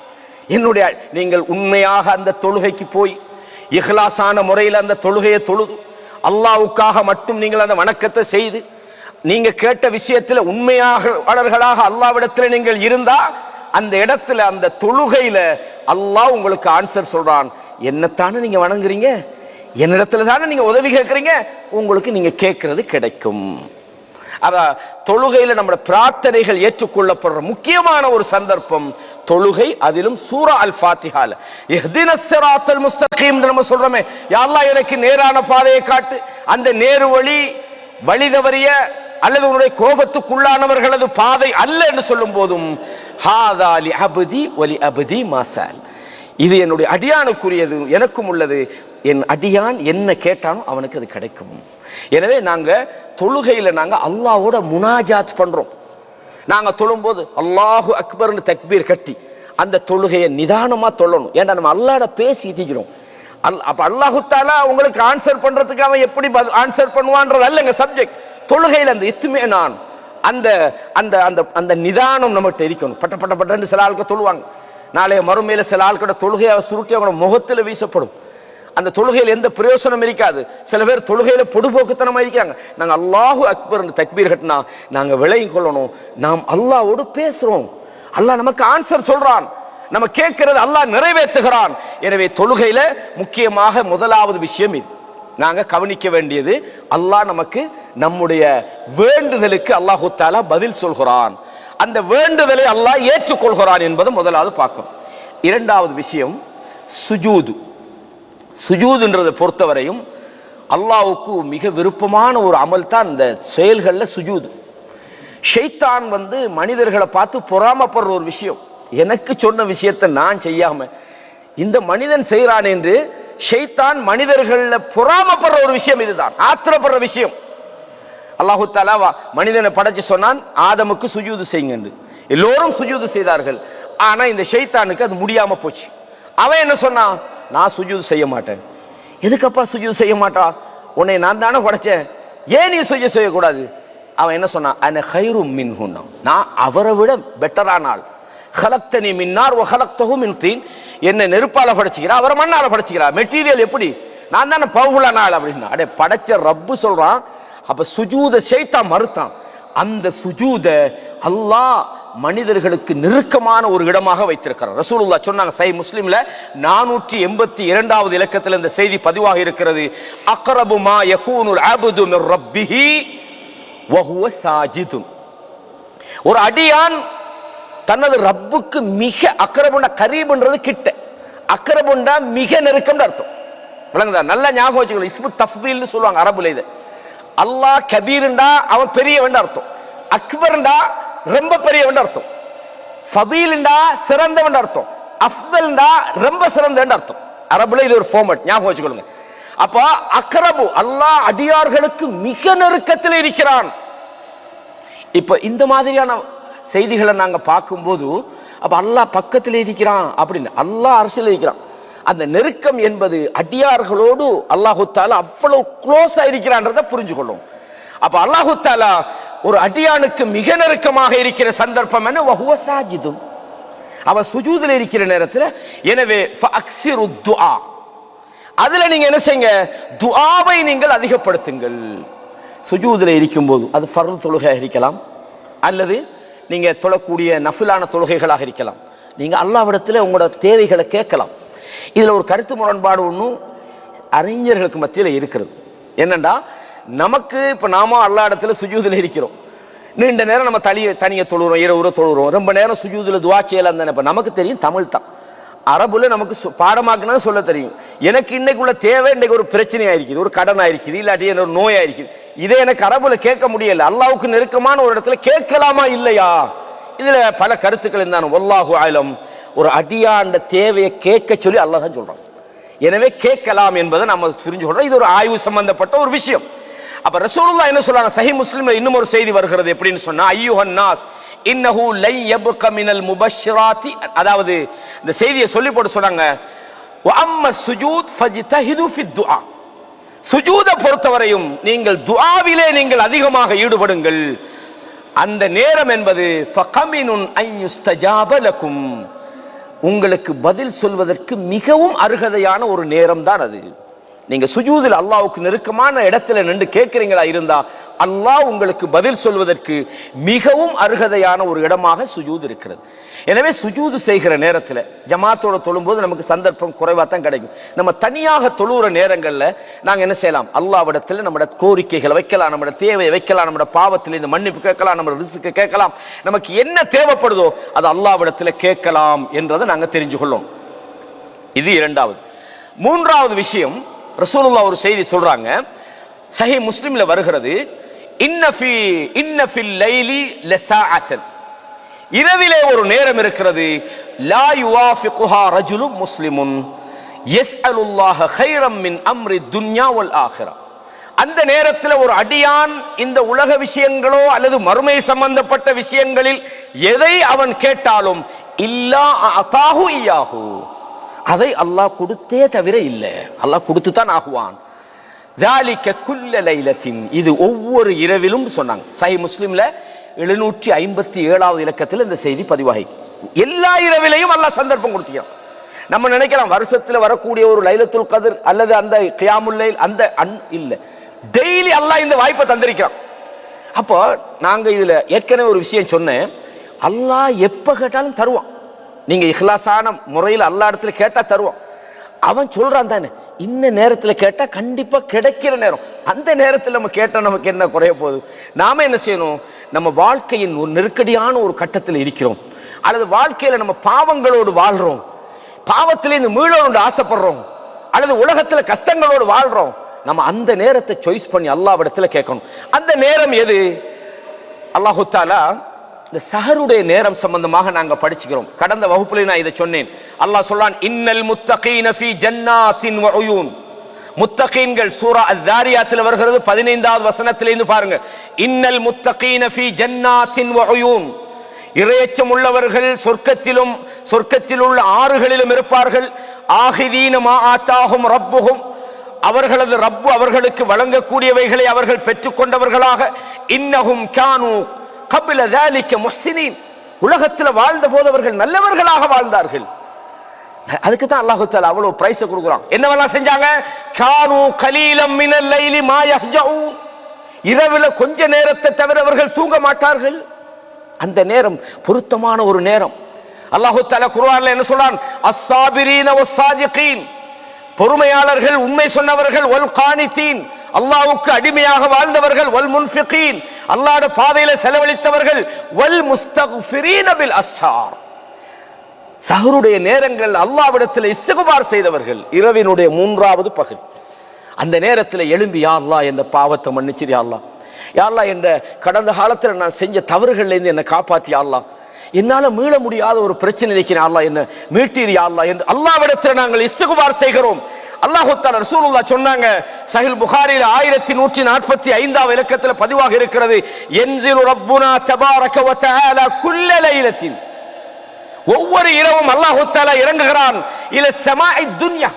என்னுடைய நீங்கள் உண்மையாக அந்த தொழுகைக்கு போய் இஹ்லாஸான முறையில் அந்த தொழுகையை தொழுது அல்லாஹ்வுக்காக மட்டும் நீங்கள் அந்த வணக்கத்தை செய்து நீங்க கேட்ட விஷயத்துல உண்மையாளர்களாக அல்லாஹ்விடத்துல நீங்கள் இருந்தா அந்த இடத்துல அந்த தொழுகையில அல்லாஹ் உங்களுக்கு ஆன்சர் சொல்றான். என்னத்தானே நீங்க வணங்குறீங்க, என்னிடத்துல தானே நீங்க உதவி கேட்கறீங்க, உங்களுக்கு நீங்க கேட்கறது கிடைக்கும். அத தொழுகையில நம்ம பிரார்த்தனைகள் ஏற்றுக்கொள்ளப்படுற முக்கியமான ஒரு சந்தர்ப்பம் தொழுகை. அதிலும் சூரா அல் ஃபாத்திஹால இஹ்தினஸ் ஸிராத்தல் முஸ்தகீம் நம்ம சொல்றோமே, யா அல்லாஹ் எனக்கு நேரான பாதையை காட்டு, அந்த நேரு வழி தவறிய அல்லது உன்னுடைய கோபத்துக்குள்ளானவர்களது பாதை அல்ல என்று சொல்லும் போதும் ஹாதா லி அப்தி வலி அப்தி மாசால், இது என்னுடைய அடியானுக்குரியது, எனக்கும் உள்ளது, என் அடியான் என்ன கேட்டானோ அவனுக்கு அது கிடைக்கும். எனவே நாங்க தொழுகையில நாங்க அல்லாஹ்வோட முனாஜாத் பண்றோம். நாங்க தொழும்போது அல்லாஹு அக்பர்னு தக்பீர் கட்டி அந்த தொழுகையை நிதானமா தொழணும். ஏன்னா நம்ம அல்லாஹ்ட பேசிட்டு இருக்கிறோம். அப்ப அல்லாஹு தஆலா உங்களுக்கு ஆன்சர் பண்றதுக்கு அவன் எப்படி ஆன்சர் பண்ணுவான்றது அல்லங்க சப்ஜெக்ட். தொழுகையில் அந்த இத்மினான், அந்த அந்த அந்த அந்த நிதானம் நம்மகிட்ட இருக்கணும். பட்ட பட்ட பட்டன்னு சில ஆட்கள் தொழுவாங்க. நாளைய மறுமையில சில ஆட்களோட தொழுகையை சுருட்டி அவங்களோட முகத்துல வீசப்படும். அந்த தொழுகையில் எந்த பிரயோசனம் இருக்காது. சில பேர் தொழுகையில பொடுபோக்குத்தனமா இருக்கிறாங்க. நாங்க அல்லாஹு அக்பர் தக்பீர் கட்டினா நாங்க விளங்கி கொள்ளணும், நாம் அல்லாஹ்வோடு பேசுறோம், அல்லாஹ் நமக்கு ஆன்சர் சொல்றான், நம்ம கேட்கிறது அல்லாஹ் நிறைவேற்றுகிறான். எனவே தொழுகையில முக்கியமாக முதலாவது விஷயம் இது நாங்க கவனிக்க வேண்டியது, அல்லாஹ் நமக்கு நம்முடைய வேண்டுதலுக்கு அல்லாஹு தஆலா பதில் சொல்கிறான், அந்த வேண்டுதலை அல்லாஹ் ஏற்றுக்கொள்கிறான் என்பது முதலாவது பார்க்கணும். இரண்டாவது விஷயம் சுஜூது. சுஜூதுன்றதை பொறுத்தவரையும் அல்லாஹ்வுக்கு மிக விருப்பமான ஒரு அமல் தான் இந்த செயல்களில் சுஜூது. ஷைத்தான் மனிதர்களை பார்த்து பொறாமப்படுற ஒரு விஷயம், எனக்கு சொன்ன விஷயத்தை நான் செய்யாம இந்த மனிதன் செய்கிறான் என்று ஷைத்தான் மனிதர்கள பொறாமப்படுற ஒரு விஷயம், இதுதான் ஆத்திரப்படுற விஷயம். அல்லாஹு தஆலா மனிதனை படைச்சு சொன்னான் ஆதமுக்கு சுஜூது செய்யுங்க, எல்லோரும் சுஜூது செய்தார்கள். ஆனா இந்த ஷைத்தானுக்கு அது முடியாம போச்சு. அவன் என்ன சொன்னான், நான் சுஜூது செய்ய மாட்டேன். எதுக்கப்பா சுஜூது செய்ய மாட்டா, உன்னை நான் தானே படைச்சேன், ஏன் நீ சுஜூது செய்யக்கூடாது? அவன் என்ன சொன்னான், அன கைரும் மின்ஹு, நான் அவரை விட பெட்டரான ஆள். ஹலக்தனி மின்னார் வ ஹலக்தஹு மின் தீன், என்னை நெருப்பால படைச்சிக்கிறா, அவரை மண்ணால படைச்சிக்கிறா. மெட்டீரியல் எப்படி, நான் தானே பவர்ஃபுல்லான ஆள் அப்படின்னா. அடே படைச்ச ரப்பு சொல்றான். அப்ப சுஜூத ஷைத்தான் மறுத்தான். அந்த சுஜூத அல்லாஹ் மனிதர்களுக்கு நெருக்கமான ஒரு இடமாக வைத்திருக்கிறார். ரசூலுல்லாஹ் சொன்னாங்க, சஹீஹ் முஸ்லிம்ல 482வது இலக்கத்தில் இந்த செய்தி பதிவாக இருக்கிறது. அக்ரபு மா யகூனுல் அப்து மிர் ரப்பிஹி வ ஹுவ சாஜிதுன். ஒரு அடியான் தனது ரப்புக்கு மிக அக்ரபுண்டா, கரீபுன்றது கிட்ட, அக்ரபுண்டா மிக நெருக்கம் அர்த்தம். விளங்குதா? நல்ல ஞாபகம் வச்சுக்கணும். இஸ்மு தஃதீல்னு சொல்லுவாங்க அரபுல. இது அல்லாஹ் கபீர்ண்டா அவன் பெரியவன் அர்த்தம், அக்பர்ண்டா ரொம்ப பெரியவன் அர்த்தம், ஃபதீல்ண்டா சிறந்தவன் அர்த்தம், அஃதல்ண்டா ரொம்ப சிறந்தவன் அர்த்தம். அரபுல இது ஒரு ஃபார்மட், ஞாபகம் வச்சுக்கொள்ளுங்க. அப்ப அக்ரபு, அல்லாஹ் அடியார்களுக்கு மிக நெருக்கத்தில் இருக்கிறான். இப்ப இந்த மாதிரியான செய்திகளை நாங்க பார்க்கும்போது அப்ப அல்லாஹ் பக்கத்தில் இருக்கிறான் அப்படின்னு, அல்லாஹ் அரசியல் இருக்கிறான். அந்த நெருக்கம் என்பது அடியார்களோடு அல்லாஹு தஆலா அவ்வளவு க்ளோஸா இருக்கிறான்றதை புரிஞ்சு கொள்ளும். அப்ப அல்லாஹு தஆலா ஒரு அடியானுக்கு மிக நெருக்கமாக இருக்கிற சந்தர்ப்பம் என்ன, வஹுவ சாஜிதுன், அவன் சுஜூதுல இருக்கிற நேரத்தில். எனவே ஃபஅக்ஸிரு துஆ, அதுல நீங்க என்ன செய்யுங்க, துஆவை நீங்கள் அதிகப்படுத்துங்கள். சுஜூதுல இருக்கும்போது அது ஃபர்து தொழுகையாக இருக்கலாம், அல்லது நீங்க தொழக்கூடிய நஃபிலான தொழுகைகளாக இருக்கலாம். நீங்க அல்லாஹ்விடத்தில் உங்களோட தேவைகளை கேட்கலாம். இதுல ஒரு கருத்து முரண்பாடு ஒன்றும் அறிஞர்களுக்கு மத்தியில் இருக்கிறது. என்னண்டா, நமக்கு இப்ப நாம அல்லாஹ் இடத்துல சுஜூதுல இருக்கிறோம், நீண்ட நேரம் நம்ம தனியை தொழுறோம், இரவு தொழுறோம், ரொம்ப நேரம் சுஜூதுல துஆ செய்யலாம் தானே. இப்ப நமக்கு தெரியும் தமிழ் தான், அரபுல நமக்கு பாடமாக்குனா சொல்ல தெரியும். எனக்கு இன்னைக்குள்ள தேவை, இன்னைக்கு ஒரு பிரச்சனையா இருக்குது, ஒரு கடன் ஆயிருக்குது, இல்லாட்டி ஒரு நோயா இருக்குது, இதை எனக்கு அரபுல கேட்க முடியல, அல்லாஹ்வுக்கு நெருக்கமான ஒரு இடத்துல கேட்கலாமா இல்லையா? இதுல பல கருத்துக்கள் இருந்தாலும் வல்லாஹு ஆலம், ஒரு அடியாண்ட தேவையை கேட்க சொல்லி அல்லாஹ் தான் சொல்றான். எனவே கேட்கலாம் என்பதை நம்ம புரிஞ்சு கொள்றோம். இது ஒரு ஆய்வு சம்பந்தப்பட்ட ஒரு விஷயம். அப்ப ரசூலுல்லாஹ் என்ன சொல்றாங்க, சஹீஹ் முஸ்லிம்ல இன்னும் ஒரு செய்தி வருகிறது. எப்படின்னு சொன்னா, அய்யுஹன் நாஸ் இன்னஹு லை யப்க மினல் முபஷ்ஷிராத்தி, அதாவது இந்த செய்தியை சொல்லி போட்டு சொன்னாங்க, வ அம்ம சுஜூத் ஃபஜ்தஹிது ஃபி துஆ, சுஜூத பொறுத்தவரையும் நீங்கள் துஆவிலே நீங்கள் அதிகமாக ஈடுபடுங்கள். அந்த நேரம் என்பது ஃபகமினுன் அன் யுஸ்தஜாப லகும், உங்களுக்கு பதில் சொல்வதற்கு மிகவும் அருகதையான ஒரு நேரம் தான் அது. நீங்க சுஜூதில் அல்லாஹ்வுக்கு நெருக்கமான இடத்துல நின்று கேட்கிறீங்களா இருந்தா அல்லாஹ் உங்களுக்கு பதில் சொல்வதற்கு மிகவும் அருகதையான ஒரு இடமாக சுஜூத் இருக்கிறது. எனவே சுஜூது செய்கிற நேரத்தில் ஜமாத்தோட தொழும்போது நமக்கு சந்தர்ப்பம் குறைவா தான் கிடைக்கும். நம்ம தனியாக தொழுகிற நேரங்களில் நாங்க என்ன செய்யலாம்? அல்லாஹ்விடத்தில் நம்மளோட கோரிக்கைகளை வைக்கலாம், நம்மளோட தேவையை வைக்கலாம், நம்மளோட பாவத்தில் இந்த மன்னிப்பு கேட்கலாம், நம்மளோட ரிஸ்க்கு கேட்கலாம். நமக்கு என்ன தேவைப்படுதோ அது அல்லாஹ்விடத்தில் கேட்கலாம் என்றதை நாங்க தெரிஞ்சு கொள்ளோம். இது இரண்டாவது. மூன்றாவது விஷயம், ரசூலுல்லாஹ் ஒரு செய்தி சொல்றாங்க, சஹீஹ் முஸ்லிம்ல வருகிறது, இன்ன ஃபில் லைலி லஸாஅத்தன், இரவிலே ஒரு நேரம் இருக்கிறது, லா யுவாஃபிகுஹா ரஜுலுன் முஸ்லிமுன் யஸ்அலுல்லாஹ கைரம் மின் அம்ரி துன்யா வல் ஆகிரா. அந்த நேரத்தில் ஒரு அடியான் இந்த உலக விஷயங்களோ அல்லது மறுமை சம்பந்தப்பட்ட விஷயங்களில் எதை அவன் கேட்டாலும் இல்லா அதாஹு இயாஹு, அதை அல்லாஹ் கொடுத்தே தவிர இல்லை, அல்லாஹ் கொடுத்து தான் ஆகுவான். ذَلِكَ كُلَّ لَيْلَةٍ, இது ஒவ்வொரு இரவிலும் சொன்னாங்க. சஹீஹ் முஸ்லிம்ல 757வது இலக்கத்தில் இந்த செய்தி பதிவாகி, எல்லா இரவிலையும் அல்லாஹ் சந்தர்ப்பம் கொடுத்துக்கிறான். நம்ம நினைக்கலாம் வருஷத்துல வரக்கூடிய ஒரு லைலத்துல் கத்ர் அல்லது அந்த கியாமுல் லைல் அந்த இல்ல, டெய்லி அல்லாஹ் இந்த வாய்ப்பை தந்திருக்கிறான். அப்போ நாங்க இதுல ஏற்கனவே ஒரு விஷயம் சொன்னேன், அல்லாஹ் எப்ப கேட்டாலும் தருவான். நீங்க இஹ்லாஸான முறையில் அல்லாஹ் இடத்துல கேட்டா தருவான். அவன் சொல்றான் தானே, இன்ன நேரத்தில் கேட்டா கண்டிப்பா கிடைக்கிற நேரம், அந்த நேரத்தில் நம்ம கேட்டா நமக்கு என்ன குறைய போகுது? நாம என்ன செய்யணும்? நம்ம வாழ்க்கையின் ஒரு நெருக்கடியான ஒரு கட்டத்தில் இருக்கிறோம், அல்லது வாழ்க்கையில நம்ம பாவங்களோடு வாழ்றோம், பாவத்திலிருந்து மீளோடு ஆசைப்படுறோம், அல்லது உலகத்துல கஷ்டங்களோடு வாழ்றோம். நம்ம அந்த நேரத்தை சாய்ஸ் பண்ணி அல்லாஹ்விடத்துல கேட்கணும். அந்த நேரம் எது? அல்லாஹ் தஆலா இந்த சஹருடைய நேரம் சம்பந்தமாக நாங்க படிச்சுக்கிறோம். கடந்த வகுப்புல நான் இதை சொன்னேன். அல்லாஹ் சொல்றான், இன்னல் முத்தகீன ஃபீ ஜன்னாத்தின் வ உயூன். முத்தகீன்கள் சூரா அத்-தாரியாத்ல வருகிறது 15வது வசனத்திலிருந்து பாருங்க. இன்னல் முத்தகீன ஃபீ ஜன்னாத்தின் வ உயூன், இறையச்சம் உள்ளவர்கள் சொர்க்கத்தில் உள்ள ஆறுகளிலும் இருப்பார்கள். ஆஹிதீன மா ஆத்தாஹும் ரப்புஹும், அவர்களது ரப்பு அவர்களுக்கு வழங்கக்கூடியவைகளை அவர்கள் பெற்றுக்கொண்டவர்களாக. இன்னஹும் கானூ கபில ذلك முஹ்சினீன், உலகத்தில் வாழ்ந்த போது அவர்கள் நல்லவர்களாக வாழ்ந்தார்கள். அதுக்கு தான் அல்லாஹ் தஆலா அவ்வளவு பிரைஸ் கொடுக்குறான். என்னவெல்லாம் செஞ்சாங்க? கானூ கலீலம் மினல் லைலி மா யஹ்ஜஊன், இரவுல கொஞ்ச நேரத்தை தவிர அவர்கள் தூங்க மாட்டார்கள். அந்த நேரம் பொருத்தமான ஒரு நேரம். அல்லாஹ் தஆலா குர்ஆன்ல என்ன சொல்றான்? அஸ்ஸாபிரீன வஸ்ஸாதிகீன், பொறுமையாளர்கள், உண்மை சொன்னவர்கள், வல் கானிதீன், அல்லாஹ்வுக்கு அடிமையாக வாழ்ந்தவர்கள், வல் முன்ஃபிகீன், அல்லாஹ்வுடைய பாதையில செலவழித்தவர்கள், வல் முஸ்தக்ஃபிரீன பில் அஸ்ஹார், சஹருடைய நேரங்கள் அல்லாஹ்விடத்தில் இஸ்திக்பார் செய்தவர்கள். இரவினுடைய 3வது பகுதி. அந்த நேரத்தில் எழும்பி, யா அல்லாஹ் இந்த பாவத்தை மன்னிச்சிரு, யா அல்லாஹ், யா அல்லாஹ் இந்த கடந்த காலத்தில் நான் செஞ்ச தவறுகள்ல இருந்து என்னை காப்பாத்தி, யா அல்லாஹ் என்னால மீள முடியாத ஒரு பிரச்சனை இருக்கிறேன், அல்லாஹ் என்ன மீட்டீர் யா அல்லாஹ் என்று அல்லாஹ்விடத்தில் நாங்கள் இஸ்திக்பார் செய்கிறோம். அல்லாஹ் தஆலா ரசூலுல்லாஹ் சொன்னாங்க, சஹீஹ் புகாரில 1145வது இலக்கத்தில் பதிவாக இருக்கிறது, யன்ஸிலு ரப்புனா தபாரக வ தஆலா குல்ல லைலத்தின், ஒவ்வொரு இரவும் அல்லாஹ் தஆலா இறங்குகிறான், இல ஸமாஇ துன்யா,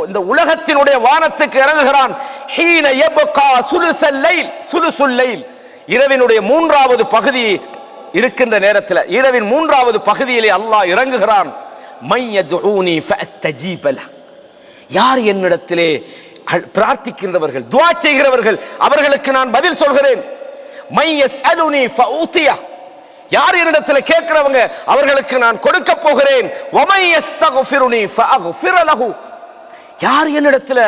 இந்த உலகத்தினுடைய வானத்துக்கு இறங்குகிறான். ஹீன யப்கா சுலுசுல் லைல், இரவினுடைய 3வது பகுதி இருக்கின்ற நேரத்தில், இரவின் 3வது பகுதியிலே அல்லாஹ் இறங்குகிறான். மையதுஊனி ஃபஅஸ்தஜீப லஹ், யார் என்னிடத்திலே பிரார்த்திக்கின்றவர்கள், துஆ செய்கிறவர்கள், அவர்களுக்கு நான் பதில் சொல்கிறேன். மையஸ்அலுனி ஃபஊதிய, யார் என்னிடத்தில் கேட்கிறவங்க அவர்களுக்கு நான் கொடுக்க போகிறேன். வமையஸ்தக்ஃபிருனி ஃபஅக்ஃபிர லஹு, யார் என்னிடத்தில்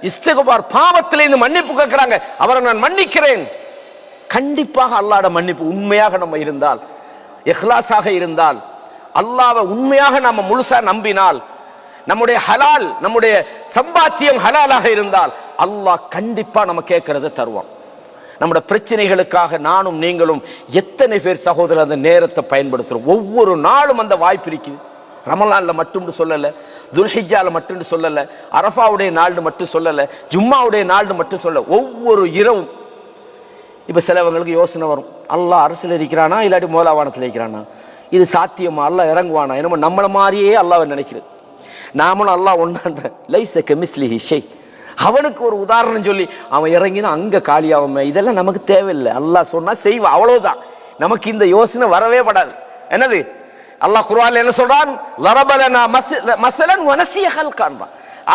இஸ்திக்பார் பாவத்திலிருந்து மன்னிப்பு கேட்கிறாங்க அவரை நான் மன்னிக்கிறேன். கண்டிப்பாக அல்லாஹ்வுடைய மன்னிப்பு உண்மையாக நம்ம இருந்தால், இஹ்லாஸாக இருந்தால், அல்லாஹ்வை உண்மையாக நாம முழுசா நம்பினால், நம்முடைய ஹலால், நம்முடைய சம்பாத்தியம் ஹலாலாக இருந்தால் அல்லாஹ் கண்டிப்பா நம்ம கேட்கறதை தருவான். நம்முடைய பிரச்சனைகளுக்காக நானும் நீங்களும் எத்தனை பேர் சகோதரர் அந்த நேரத்தை பயன்படுத்துறோம்? ஒவ்வொரு நாளும் அந்த வாய்ப்பு இருக்குது. ரமலான்ல மட்டும் சொல்லல, துல்ஹிஜ்ஜால மட்டும் சொல்லல, அரஃபாவுடைய நாள் மட்டும் சொல்லல, ஜும்மாவுடைய நாள் மட்டும் சொல்ல, ஒவ்வொரு இரவும். இப்ப சிலவங்களுக்கு யோசனை வரும், அல்லாஹ் அரசியல் இருக்கிறானா இல்லாட்டி மூலாவானத்தில் இருக்கிறானா, இது சாத்தியமா, அல்லாஹ் இறங்குவானா? என்னமோ நம்மள மாதிரியே அல்லாஹ்வை நினைக்கிறது. நாமளும் அல்லாஹ் ஒன்றான்ற லைஸ கமிஸ்லிஹி ஷை, அவனுக்கு ஒரு உதாரணம் சொல்லி அவன் இறங்கினா அங்க காலியாகுமே, இதெல்லாம் நமக்கு தேவையில்லை. அல்லாஹ் சொன்னா செய்வான், அவ்வளவுதான். நமக்கு இந்த யோசனை வரவே படாது. என்னது? அல்லாஹ் குர்ஆன்ல என்ன சொல்றான்? லரபலனா மஸலன் வனசிய ஹல்கான்,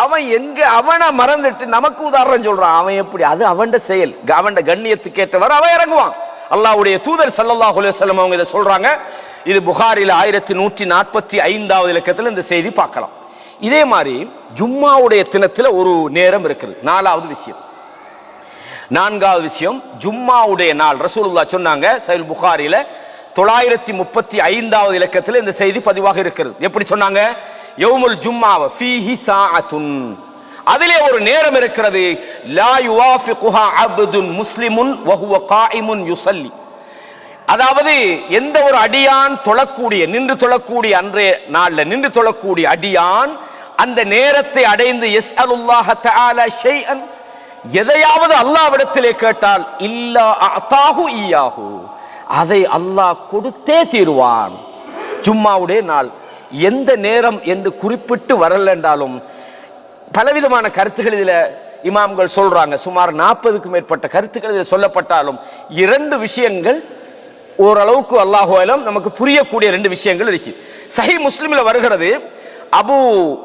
அவன் எங்க அவனை மறந்துட்டு நமக்கு உதாரணம் சொல்றான். அவன் எப்படி? அது அவன் செயல், அவன் கண்ணியத்துக்கு ஏற்றவர் அவன் இறங்குவான். அல்லாஹ்வுடைய தூதர் ஸல்லல்லாஹு அலைஹி வஸல்லம் அவங்க இதை சொல்றாங்க. இது புகாரில 1145வது இலக்கத்தில் இந்த செய்தி பார்க்கலாம். இதே மாதிரி ஜும்மாவுடைய தினத்துல ஒரு நேரம் இருக்குது. நான்காவது விஷயம் ஜும்மாவுடைய நாள். ரசூலுல்லாஹ் சொன்னாங்க சஹீஹ் புகாரில 935வது இலக்கத்தில் இந்த செய்தி பதிவாக இருக்கிறது. எப்படி சொன்னாங்க? யௌமுல் ஜும்ஆ ஃபீஹி சாஅத்துன், அதிலே ஒரு நேரம் இருக்கிறது. லா யுவாஃபிகுஹா அப்துன் முஸ்லிமுன் வஹுவ காயிமுன் யுஸல்லி, அதாவது எந்த ஒரு அடியான் தொழக்கூடிய நின்று தொழக்கூடிய அன்றைய நாள்ல நின்று தொழக்கூடிய அடியான் அந்த நேரத்தை அடைந்து யஸ்அலுல்லாஹ தஆலா ஷைஅன், எதையாவது அல்லாஹ்விடத்திலே கேட்டால் இல்லா அதாஹு இய்யாஹு, அதை அல்லாஹ் கொடுத்தே தீருவான். ஜும்மாவுடைய நாள் எந்த நேரம் என்று குறிப்பிட்டு வரல என்றாலும் பலவிதமான கருத்துக்கள் இதுல இமாம்கள் சொல்றாங்க. சுமார் 40க்கும் மேற்பட்ட கருத்துக்கள் இதில் சொல்லப்பட்டாலும் 2 விஷயங்கள் ஓரளவுக்கு அல்லாஹு அலம் நமக்கு புரியக்கூடிய 2 விஷயங்கள் இருக்கு. சஹீஹ் முஸ்லிம்ல வருகிறது. அபு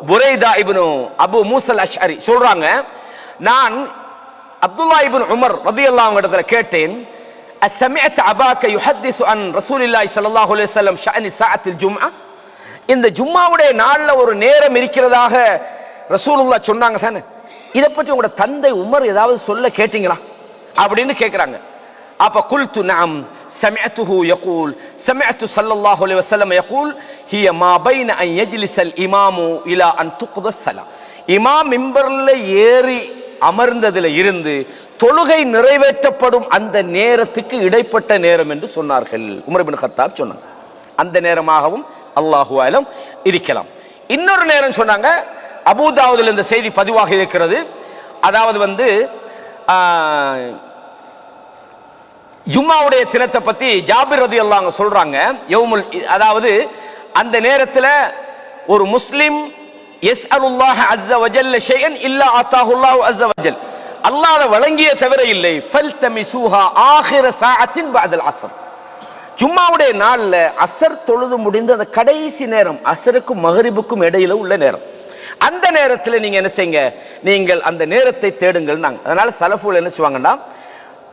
புரைதா இப்னு அபு மூசல் அஷ்அரி சொல்றாங்க, நான் அப்துல்லா இப்னு உமர் ரலியல்லாஹு அன்ஹு இடத்துல கேட்டேன், அஸ்ஸமிஅத் அபாக யுஹத்திஸு அன் ரசூலில்லாஹி ஸல்லல்லாஹு அலைஹி வஸல்லம் ஷஅனி ஸாஅத்தில் ஜும்ஆ, இந்த ஜும்மாவுடைய நாள்ல ஒரு நேரம் இருக்கிறதாக ரசூலுல்லாஹ் சொன்னாங்க தானே, இதை பற்றி உங்களோட தந்தை உமர் ஏதாவது சொல்ல கேட்டீங்களா அப்படின்னு கேட்கிறாங்க. அப்ப குல்து நஅம் சமிஅத்துஹு யகூல் சமிஅத்து ஸல்லல்லாஹு அலைஹி வஸல்லம் யகூல் ஹிய மா பைன அன் யஜ்லிஸல் இமாமு இலா அன் துக்த ஸலா, இமாம் மிம்பர்ல ஏறி அமர்ந்ததில் இருந்து தொழுகை நிறைவேற்றப்படும் அந்த நேரத்துக்கு இடைப்பட்ட நேரம் என்று சொன்னார்கள். உமர் இப்னு கத்தாப் சொன்னாங்க. அந்த நேரமாகவும் அல்லாஹு அலம் இருக்கலாம். இன்னொரு நேரம் சொன்னாங்க, அபூதாவுதில் இந்த செய்தி பதிவாக இருக்கிறது. அதாவது ஜும்மாவுடைய தினத்தை பத்தி ஜாபிர் ரலியல்லாஹு அன்ஹு சொல்றாங்க. யௌமுல், அதாவது அந்த நேரத்தில் ஒரு முஸ்லிம் யஸ்அலுல்லாஹ அஸ்ஸ வஜல்ல ஷைஅன் இல்லா அத்தாஹுல்லாஹு அஸ்ஸ வஜல், அல்லாஹ் வழங்கிய தவிர இல்லை. ஃபல்தமிஸூஹா ஆகிர சாஅத்தின் பஅதல் அஸ்ர், ஜும்மாவுடைய நாள்ல அசர் தொழுது முடிந்த அந்த கடைசி நேரம், அசருக்கும் மகரிபுக்கும் இடையில உள்ள நேரம், அந்த நேரத்தில் நீங்க என்ன செய்யுங்க, நீங்கள் அந்த நேரத்தை தேடுங்கள். அதனால சலஃபுல் என்ன செய்வாங்கன்னா,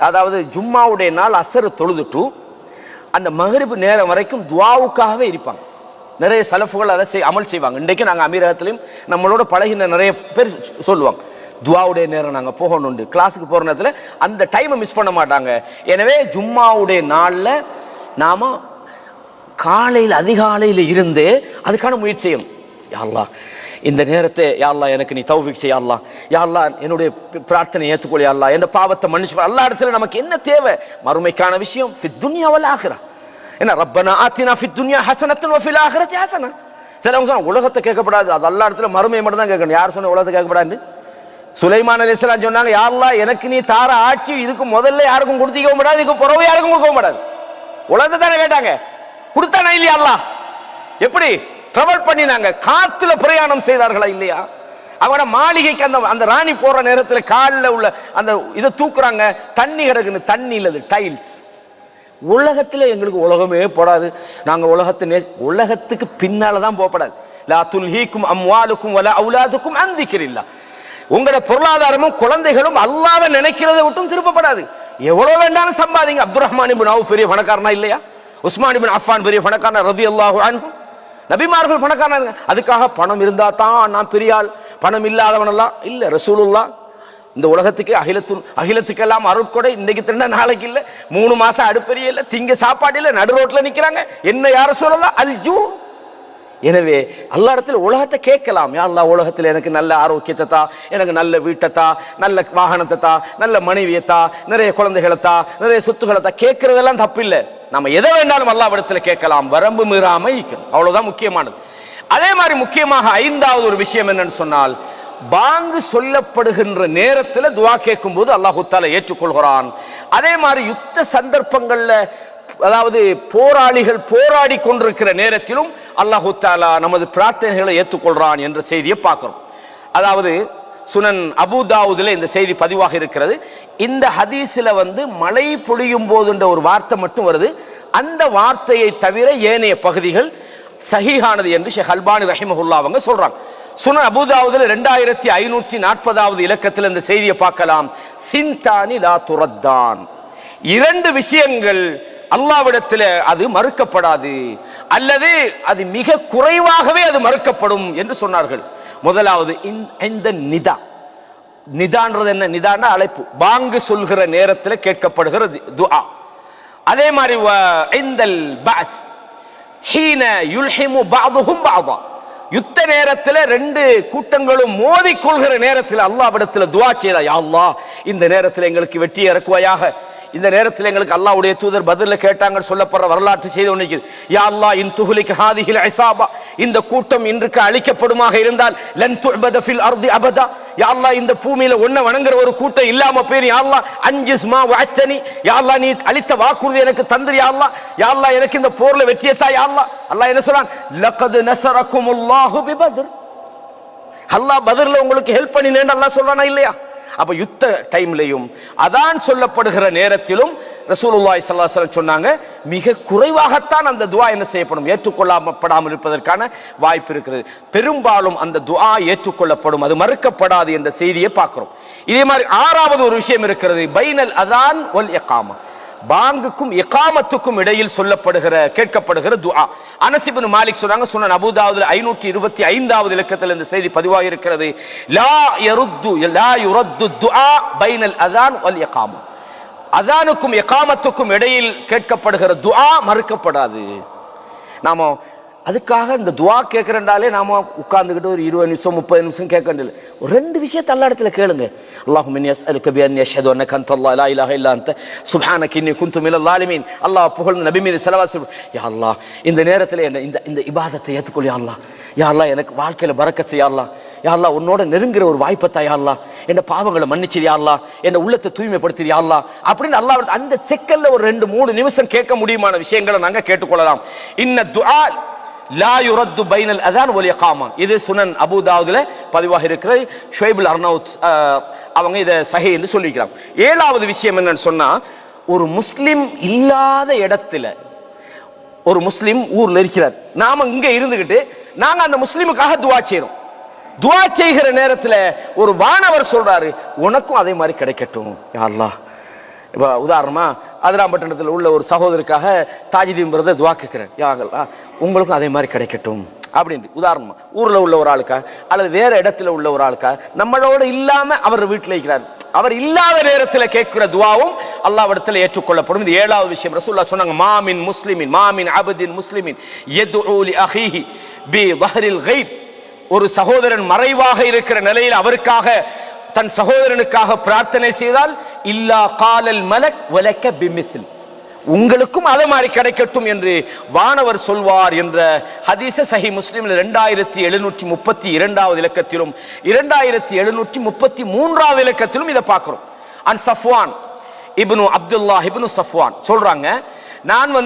அதாவது ஜும்மாவுடைய நாள் அசர் தொழுதுட்டு அந்த மகரிபு நேரம் வரைக்கும் துஆவுக்காகவே இருப்பாங்க. நிறைய சலஃபுகள் அதை அமல் செய்வாங்க. இன்றைக்கு நாங்கள் அமீரகத்திலையும் நம்மளோட பழகின நிறைய பேர் சொல்லுவாங்க, துஆவுடைய நேரம் நாங்கள் போகணும், கிளாஸுக்கு போகிற நேரத்தில் அந்த டைமை மிஸ் பண்ண மாட்டாங்க. எனவே ஜும்மாவுடைய நாளில் நாம காலையில் அதிகாலையில் இருந்தே அதுக்கான முயற்சி செய்யணும். யா அல்லாஹ் இந்த நேரத்தை யா அல்லாஹ் எனக்கு நீ தௌஃபீக் செய்ய, அல்லாஹ் யா அல்லாஹ் என்னுடைய பிரார்த்தனை ஏற்றுக்கொள், யா அல்லாஹ் என்ற பாவத்தை மன்னிச்சுக்கோ. அல்லாஹ் இடத்துல நமக்கு என்ன தேவை? மறுமைக்கான விஷயம். ஃபித் துன்யா வல் ஆখিরা, என்ன ரப்பனா ஆத்தினா ஃபித் துன்யா ஹஸனத்தன் வ ஃபில் ஆখিরাতি ஹஸனா. சிலவங்க சொன்னா உலகத்தை கேட்கப்படாது, அது அல்லாஹ் இடத்துல மறுமையை மட்டும் தான் கேட்கணும். யார் சொன்ன உலகத்தை கேட்கப்படாது? சுலைமான் அலைஹிஸ்ஸலாம் சொன்னாங்க, யா அல்லாஹ் எனக்கு நீ தார ஆட்சி இதுக்கு முதல்ல யாருக்கும் கொடுத்திக்கவும் கூடாது, இதுக்கு பிறகு யாருக்கும் கொடுக்கவும் கூடாது. உலகத்தை தானே கேட்டாங்க, கொடுத்தானா இல்லையா? அல்லாஹ் எப்படி டிராவல் பண்ணினாங்க, காத்துல பிரயாணம் செய்தார்களா இல்லையா? அவன மாளிகைக்கு அந்த ராணி போற நேரத்தில் காலில் உள்ள அந்த இதை தூக்குறாங்க, தண்ணி கிடக்குன்னு, தண்ணி இல்லது டைல்ஸ். உலகத்தில் எங்களுக்கு உலகமே போடாது, நாங்க உலகத்துக்கு பின்னால தான் போகப்படாது. லா துல்ஹீக்கும் அம்வாலுக்கும் வலா அவுலாதுக்கும் அன் திக்ரில்லாஹ், உங்களோட பொருளாதாரமும் குழந்தைகளும் அல்லாஹ்வை நினைக்கிறதை விட்டும் திருப்பப்படாது. எவ்வளவு வேண்டாலும் சம்பாதிங்க. அப்துல் ரஹ்மான் இப்னு அவுஃப் பெரிய பணக்காரனா இல்லையா? உஸ்மான் இப்னு அஃபான் பெரிய பணக்காரனா ரலியல்லாஹு அன்ஹு. நபிமார்கள் பணக்காரங்க. அதுக்காக பணம் இருந்தா தான் நான் பெரிய ஆள், பணம் இல்லாதவன் எல்லாம் இல்ல. ரசூலுல்லாஹ் இந்த உலகத்துக்கு அகிலத்துக்கெல்லாம் அருட்கொடை, இன்னைக்கு தின்ன நாளைக்கு இல்ல, 3 மாசம் அடுப்பெரிய இல்ல, திங்க சாப்பாடு இல்ல, நடு ரோட்ல நிக்கிறாங்க. என்ன யார சொல்லலாம்? அல்ஜூ. எனவே அல்லா இடத்துல உலகத்தை கேட்கலாம். யா அல்லாஹ் உலகத்தில் எனக்கு நல்ல ஆரோக்கியத்தை தா, எனக்கு நல்ல வீட்டை தா, நல்ல வாகனத்தை தா, நல்ல மனைவியை தா, நிறைய குழந்தைகளை தா, நிறைய சொத்துக்களை தா. கேட்கறதெல்லாம் தப்பு இல்லை. நம்ம எதை வேண்டாலும் அல்லாஹ் இடத்துல கேட்கலாம், வரம்பு மீறாம இருக்கணும். அவ்வளவுதான் முக்கியமானது. அதே மாதிரி முக்கியமாக 5வது ஒரு விஷயம் என்னன்னு சொன்னால், பாங்கு சொல்லப்படுகின்ற நேரத்தில் துஆ கேட்கும் போது அல்லாஹ் தஆலா ஏற்றுக்கொள்கிறான். அதே மாதிரி யுத்த சந்தர்ப்பங்கள்ல, அதாவது போராளிகள் போராடி கொண்டிருக்கிற நேரத்திலும் அல்லாஹ் தஆலா நமது பிரார்த்தனைகளை ஏற்றுக்கொள்றான் என்ற செய்தியை பார்க்கிறோம். அதாவது சுனன் அபூதாவுதில் இந்த செய்தி பதிவாக இருக்கிறது. இந்த ஹதீஸ்ல மழை பொழியும் போது என்ற ஒரு வார்த்தை மட்டும் வருது. அந்த வார்த்தையை தவிர ஏனைய பகுதிகள் சஹீஹானது என்று ஷேக் அல்பானி ரஹிமஹுல்லாஹ் அவங்க சொல்றாங்க. சுனன் அபூதாவுதுல 2540வது இலக்கத்தில் இந்த செய்தியை பார்க்கலாம். சிந்தானி லா துரத்தான், இரண்டு விஷயங்கள் அல்லாஹ்விடத்தில் அது மறுக்கப்படாது, அல்லது அது மிக குறைவாகவே அது மறுக்கப்படும் என்று சொன்னார்கள். முதலாவது இந்த நிதா. நிதான்றது என்ன? நிதான அழைப்பு, பாங்கு சொல்கிற நேரத்தில் கேட்கப்படுகிற துஆ. அதே மாதிரி இந்தல் பஅஸ் ஹீன யுல்ஹிமு பஅதுஹும் பஅதா, யுத்த நேரத்தில் ரெண்டு கூட்டங்களும் மோதி கொள்கிற நேரத்தில் அல்லாஹ்விடத்தில் துஆ செய்தா, யா அல்லாஹ் இந்த நேரத்தில் எங்களுக்கு வெற்றியை இறக்குவாயாக. இந்த நேரத்தில் எங்களுக்கு அல்லாஹ்வுடைய தூதர் பதில்ல கேட்டாங்க சொல்லப்படுற வரலாற்று செய்தி ஒன்று. யா அல்லாஹ் இன் துஹ்லிக ஹாதிஹில் இஸாபா, இந்த கூட்டம் இன்றுக்கு அழிக்கப்படுமாக இருந்தால் லன் துஅபத ஃபில் அர்தி அபதா, யா அல்லாஹ் இந்த பூமியில ஒன்ன வணங்குற ஒரு கூட்டம் இல்லாம போயிரு. யா அல்லாஹ் அன்ஜிஸ் மா வஅத்தனி, யா அல்லாஹ் நீ அளித்த வாக்குறுதி எனக்கு தந்திரு. யா அல்லாஹ், யா அல்லாஹ் எனக்கு இந்த போர்ல வெற்றியை தா. யா அல்லாஹ், அல்லாஹ் என்ன சொல்றான்? லகத் நஸரகுமுல்லாஹு பிபத்ர், அல்லாஹ் பத்ர்ல உங்களுக்கு ஹெல்ப் பண்ணினேன்னு அல்லாஹ் சொல்றானா இல்லையா? அப்ப யுத்த டைம்லையும் அதான் சொல்லப்படுகிற நேரத்திலும் ரசூலுல்லாஹி ஸல்லல்லாஹு அலைஹி வஸல்லம் சொன்னாங்க, மிக குறைவாகத்தான் அந்த துஆ என்ன செய்யப்படும், ஏற்றுக்கொள்ளப்படாமல் இருப்பதற்கான வாய்ப்பு இருக்கிறது. பெரும்பாலும் அந்த துஆ ஏற்றுக்கொள்ளப்படும், அது மறுக்கப்படாது என்ற செய்தியை பார்க்கிறோம். இதே மாதிரி ஆறாவது ஒரு விஷயம் இருக்கிறது, பைனல் அதான் வல் இகாமா, பாங்குக்கும் இகாமத்துக்கும் இடையில் சொல்லப்படுகிற கேட்கப்படுகிற துஆ. அனஸ் இப்னு மாலிக் சொல்றாங்க, சுனன் அபூதாவுதுல 525வது இலக்கத்தில் இந்த செய்தி பதிவாகி இருக்கிறது. லா யுரத்து துஆ பைனல் அதான் வல் இகாமா, அதானுக்கும் இகாமத்துக்கும் இடையில் கேட்கப்படுகிற துஆ மறுக்கப்படாது. நாம அதுக்காக இந்த துஆ கேட்கிறேன்டாலே நாம உட்கார்ந்துக்கிட்டு ஒரு 20 நிமிஷம் 30 நிமிஷம் கேட்க வேண்டியது. ஒரு ரெண்டு விஷயத்தை அல்லா இடத்துல கேளுங்க. அல்லாஹும்ம இன்னி அஸ்அலுக பிஅன்னி அஷ்ஹது அன்னக அன்தல்லாஹ் லா இலாஹ இல்லா அன்த சுப்ஹானக இன்னி குன்து மினல் ஸாலிமீன். அல்லாஹ் புகழ்ந்த நபி மீது ஸலவாத் சொல்லு. யா அல்லாஹ் இந்த நேரத்தில் என்ன இந்த இபாதத்தை ஏற்றுக்கொள். யா அல்லாஹ், யா அல்லாஹ் எனக்கு வாழ்க்கையில பரக்கத் செய். யா அல்லாஹ், யா அல்லாஹ் உன்னோட நெருங்குற ஒரு வாய்ப்பை தா. யா அல்லாஹ் என் பாவங்களை மன்னிச்சிரு. யா அல்லாஹ் என் உள்ளத்தை தூய்மைப்படுத்திரு. யா அல்லாஹ் அப்படின்னு அல்லாஹ் அந்த செக்கல்ல ஒரு 2-3 நிமிஷம் கேட்க முடியுமான விஷயங்களை நாங்க கேட்டுக்கொள்ளலாம். இன்ன துஆ லா யுரத்து பைனல் அதான் வல் இகாமா, இது சுனன் அபூதாவுதுல பதிவாக இருக்கிறது. ஷுவைபுல் அர்னவுத் அவங்க இதை சஹீஹ் என்று சொல்லிக்கிறாங்க. ஏழாவது விஷயம் என்னன்னு சொன்னா, ஒரு முஸ்லிம் இல்லாத இடத்துல ஒரு முஸ்லிம் ஊர்ல இருக்கிறார், நாம இங்க இருந்துகிட்டு நாங்க அந்த முஸ்லிமுக்காக துஆ செய்றோம். துஆ செய்கிற நேரத்தில் ஒரு வானவர் சொல்றாரு, உனக்கும் அதே மாதிரி கிடைக்கட்டும் யா அல்லாஹ். இப்போ உதாரணமா அதிராம்பட்டினத்தில் உள்ள ஒரு சகோதரருக்காக தாஜிதீன் பிரதர் துஆ கேட்கிறேன், யா அல்லாஹ் உங்களுக்கும் அதே மாதிரி கிடைக்கட்டும் அப்படின்னு. உதாரணமா ஊர்ல உள்ள ஒரு ஆளுக்கா அல்லது வேற இடத்துல உள்ள ஒரு ஆளுக்கா, நம்மளோட இல்லாம அவர் வீட்டில் இருக்கிறார், அவர் இல்லாத நேரத்தில் கேட்கிற துஆவும் அல்லாஹ்விடத்தில் ஏற்றுக்கொள்ளப்படும். இது ஏழாவது விஷயம். ரசூலுல்லாஹ் சொன்னாங்க, மாமின் முஸ்லிமின் மாமின் அபதின் முஸ்லிமின் யதுஉ லி அஹீஹி பி ظஹரில் கைப், ஒரு சகோதரன் மறைவாக இருக்கிற நிலையில் அவருக்காக தன் சகோதரனுக்காக பிரார்த்தனை செய்தால் இல்லா காலல் மலக் வலக்க பிமிஸ்ல், உங்களுக்கும் அதே மாதிரி கிடைக்கட்டும் என்று வானவர் சொல்வார் என்ற ஹதீஸ சஹீஹ் முஸ்லிம்ல 2732வது இலக்கத்திலும் 2733வது இலக்கத்திலும் இதை பார்க்கிறோம். அன் சஃப்வான் இப்னு அப்துல்லாஹ் இப்னு சஃப்வான் சொல்றாங்க, நான்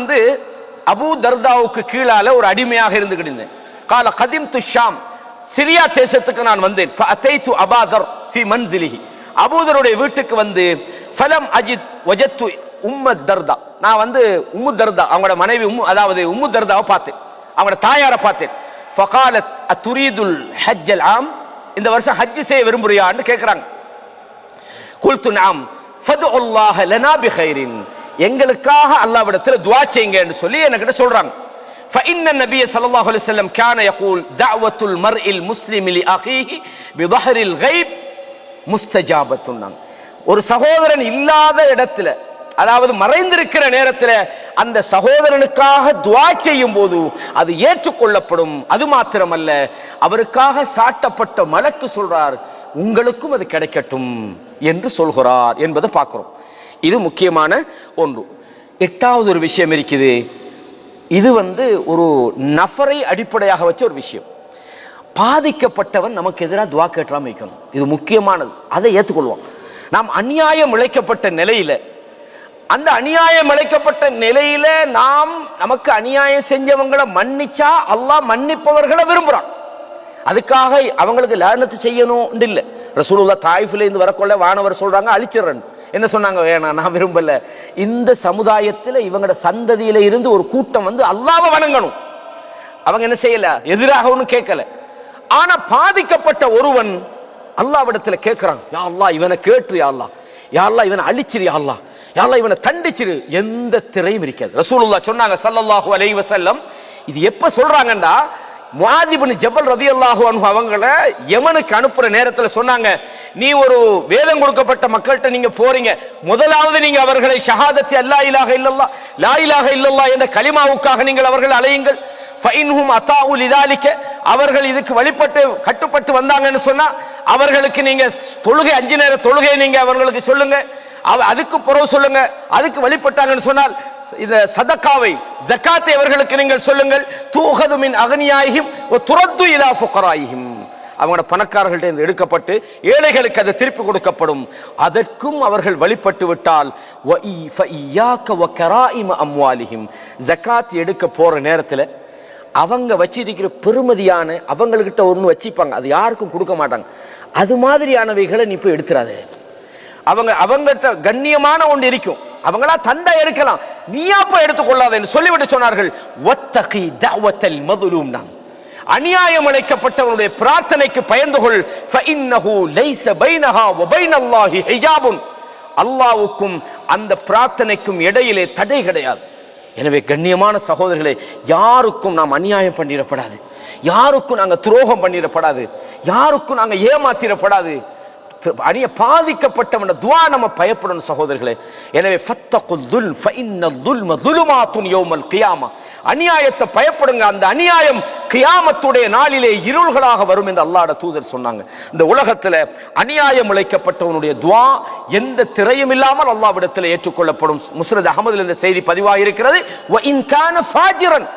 அபூ தர்தாவுக்கு கீழால ஒரு அடிமையாக இருந்துகிட்டு இருந்தேன். கால கதிம்து ஷாம், சிரியா தேசத்துக்கு நான் வந்தேன். ஃபஅதைது அபாதர் ஃபி மன்சிலிஹி, அபூதருடைய வீட்டுக்கு ஃபலம் அஜித் வஜத்து உம்ம தர்தா, நான் உம்மு தர்தா அவங்களோட மனைவி அதாவது உம்மு தர்தாவை பார்த்தேன், அவங்களோட தாயாரை பார்த்தேன். ஃபகாலத் அத்துரீதுல் ஹஜ்ஜல் ஆம், இந்த வருஷம் ஹஜ் செய்ய விரும்புறியான்னு கேட்கிறாங்க. குல்து நாம் ஃபதுல்லாஹ லனா பிகைரின், எங்களுக்காக அல்லாஹ்விடத்தில் துஆ செய்யுங்க என்று சொல்லி என்கிட்ட சொல்றாங்க. فإن النبي صلى الله عليه وسلم كان يقول دعوة المرء المسلم لأخيه بظهر الغيب مستجابة. ஒரு சகோதரன் இல்லாத இடத்துல, அதாவது மறைந்திருக்கிற நேரத்தில் அந்த சகோதரனுக்காக துஆ செய்யும் போது அது ஏற்றுக்கொள்ளப்படும். அது மாத்திரமல்ல, அவருக்காக சாட்டப்பட்ட மலக்கு சொல்றார், உங்களுக்கும் அது கிடைக்கட்டும் என்று சொல்கிறார் என்பதை பார்க்கிறோம். இது முக்கியமான ஒன்று. எட்டாவது ஒரு விஷயம் இருக்குது, இது ஒரு நஃபரை அடிப்படையாக வச்ச ஒரு விஷயம். பாதிக்கப்பட்டவன் நமக்கு எதிராக துஆ கேட்காம வைக்கணும், இது முக்கியமானது. அதை ஏற்றுக்கொள்வோம். நாம் அநியாயம் இழைக்கப்பட்ட நிலையில, அந்த அநியாயம் இழைக்கப்பட்ட நிலையில நாம் நமக்கு அநியாயம் செஞ்சவங்களை மன்னிச்சா அல்லாஹ் மன்னிப்பவர்களை விரும்புறான். அதுக்காக அவங்களுக்கு லானத்து செய்யணும் இல்லை. ரசூலுல்லாஹ் தாயிஃப்ல இருந்து வரக்கொள்ள வானவர் சொல்றாங்க அழிச்சிடறேன். என்ன சொன்னாங்க? வேணாம், நான் விரும்பல. இந்த சமுதாயத்தில் இவங்களோட சந்ததியில இருந்து ஒரு கூட்டம் அல்லாஹ்வை வணங்கணும், அவங்க என்ன செய்யல, எதிராக ஒன்றும் கேட்கல. ஆனா பாதிக்கப்பட்ட ஒருவன் அல்லாஹ்விடத்துல கேட்கிறான், யா அல்லாஹ் இவனை கேட்டு, யா அல்லாஹ், யா அல்லாஹ் இவனை அழிச்சிரு, யா அல்லாஹ், யா அல்லாஹ் இவனை தண்டிச்சிரு. எந்த திரையும் இருக்காது. ரசூலுல்லாஹ் சொன்னாங்க ஸல்லல்லாஹு அலைஹி வஸல்லம், இது எப்ப சொல்றாங்கடா, முஆத் இப்னு ஜபல் ரலியல்லாஹு அன்ஹு அவங்கள யமனுக்கு அனுப்புற நேரத்துல சொன்னாங்க, நீ ஒரு வேதம் கொடுக்கப்பட்ட மக்கள்கிட்ட நீங்க போறீங்க, முதலாவது நீங்க அவர்களை ஷஹாதத்தி அல்லா இலாஹ இல்லல்லாஹ், லா இலாஹ இல்லல்லாஹ் என்ற கலிமாவுக்காக நீங்கள் அவர்கள் அழையுங்கள். ஃபைன்ஹும் அதாஉ லிதாலிக, அவர்கள் இதுக்கு வழிபட்டு கட்டுப்பட்டு வந்தாங்கன்னு சொன்னா அவர்களுக்கு நீங்க தொழுகை 5 நேர தொழுகை நீங்க அவர்களுக்கு சொல்லுங்க, அதுக்கு பிறகு சொல்லுங்க. அதுக்கு வழிபட்டாங்கன்னு சொன்னால் இந்த சதக்காவை ஜகாத்தை அவர்களுக்கு நீங்கள் சொல்லுங்கள். தூஹது மின் அக்னியாயிஹிம் வ துரத்து இலா ஃபுகராயிஹிம், அவங்களோட பணக்காரர்கள்ட்ட இருந்து எடுக்கப்பட்டு ஏழைகளுக்கு அது திருப்பி கொடுக்கப்படும். அதற்கும் அவர்கள் வழிபட்டு விட்டால் வ ஃபஇய்யாக வ கராயிம அம்வாலிஹிம், ஜகாத் எடுக்க போற நேரத்தில் அவங்க வச்சிருக்கிற பெருமதியான, அவங்ககிட்ட ஒன்று வச்சிப்பாங்க, அது யாருக்கும் கொடுக்க மாட்டாங்க, அது மாதிரியானவைகளை நீ போய் எடுத்துறாது. அவங்ககிட்ட கண்ணியமான ஒன்று இருக்கும், அவங்களா தண்டை எடுக்கலாம், நீயா போய் எடுத்துக்கொள்ளாத என்று சொல்லிவிட்டு சொன்னார்கள். வத்தகி தஅவத்தல் மظلوم, அநியாயம் அழைக்கப்பட்டவனுடைய பிரார்த்தனைக்கு பயந்து கொள். ஃபஇன்னஹு லைஸ பைனஹா வ பைனல்லாஹி ஹிஜாபுன், அல்லாஹ்வுக்கும் அந்த பிரார்த்தனைக்கும் இடையிலே தடை கிடையாது. எனவே கண்ணியமான சகோதரர்களே, யாருக்கும் நாம் அநியாயம் பண்ணிடப்படாது, யாருக்கும் நாங்கள் துரோகம் பண்ணிடப்படாது, யாருக்கும் நாங்கள் ஏமாத்திடப்படாது. பாதிக்கப்பட்டவன துஆ நம்ம பயப்படணும் சகோதரர்களே. எனவே ஃபத்தகுல் துல் ஃபஇன்னல் துல்ம துலுமாத்துன் யௌமல் கியாமா, அநியாயத்தை பயப்படுங்க, அந்த அநியாயம் கியாமத்துடைய நாளிலே இருள்களாக வரும் என்று அல்லாஹ்வுடைய தூதர் சொன்னாங்க. இந்த உலகத்தில் அநியாயம் இழைக்கப்பட்டவனுடைய துஆ எந்த திரையும் இல்லாமல் அல்லாஹ்விடத்தில் ஏற்றுக்கொள்ளப்படும். முஸ்னத் அஹ்மதில் இந்த செய்தி பதிவாகி இருக்கிறது. வ இன் கான ஃபாஜிரன்,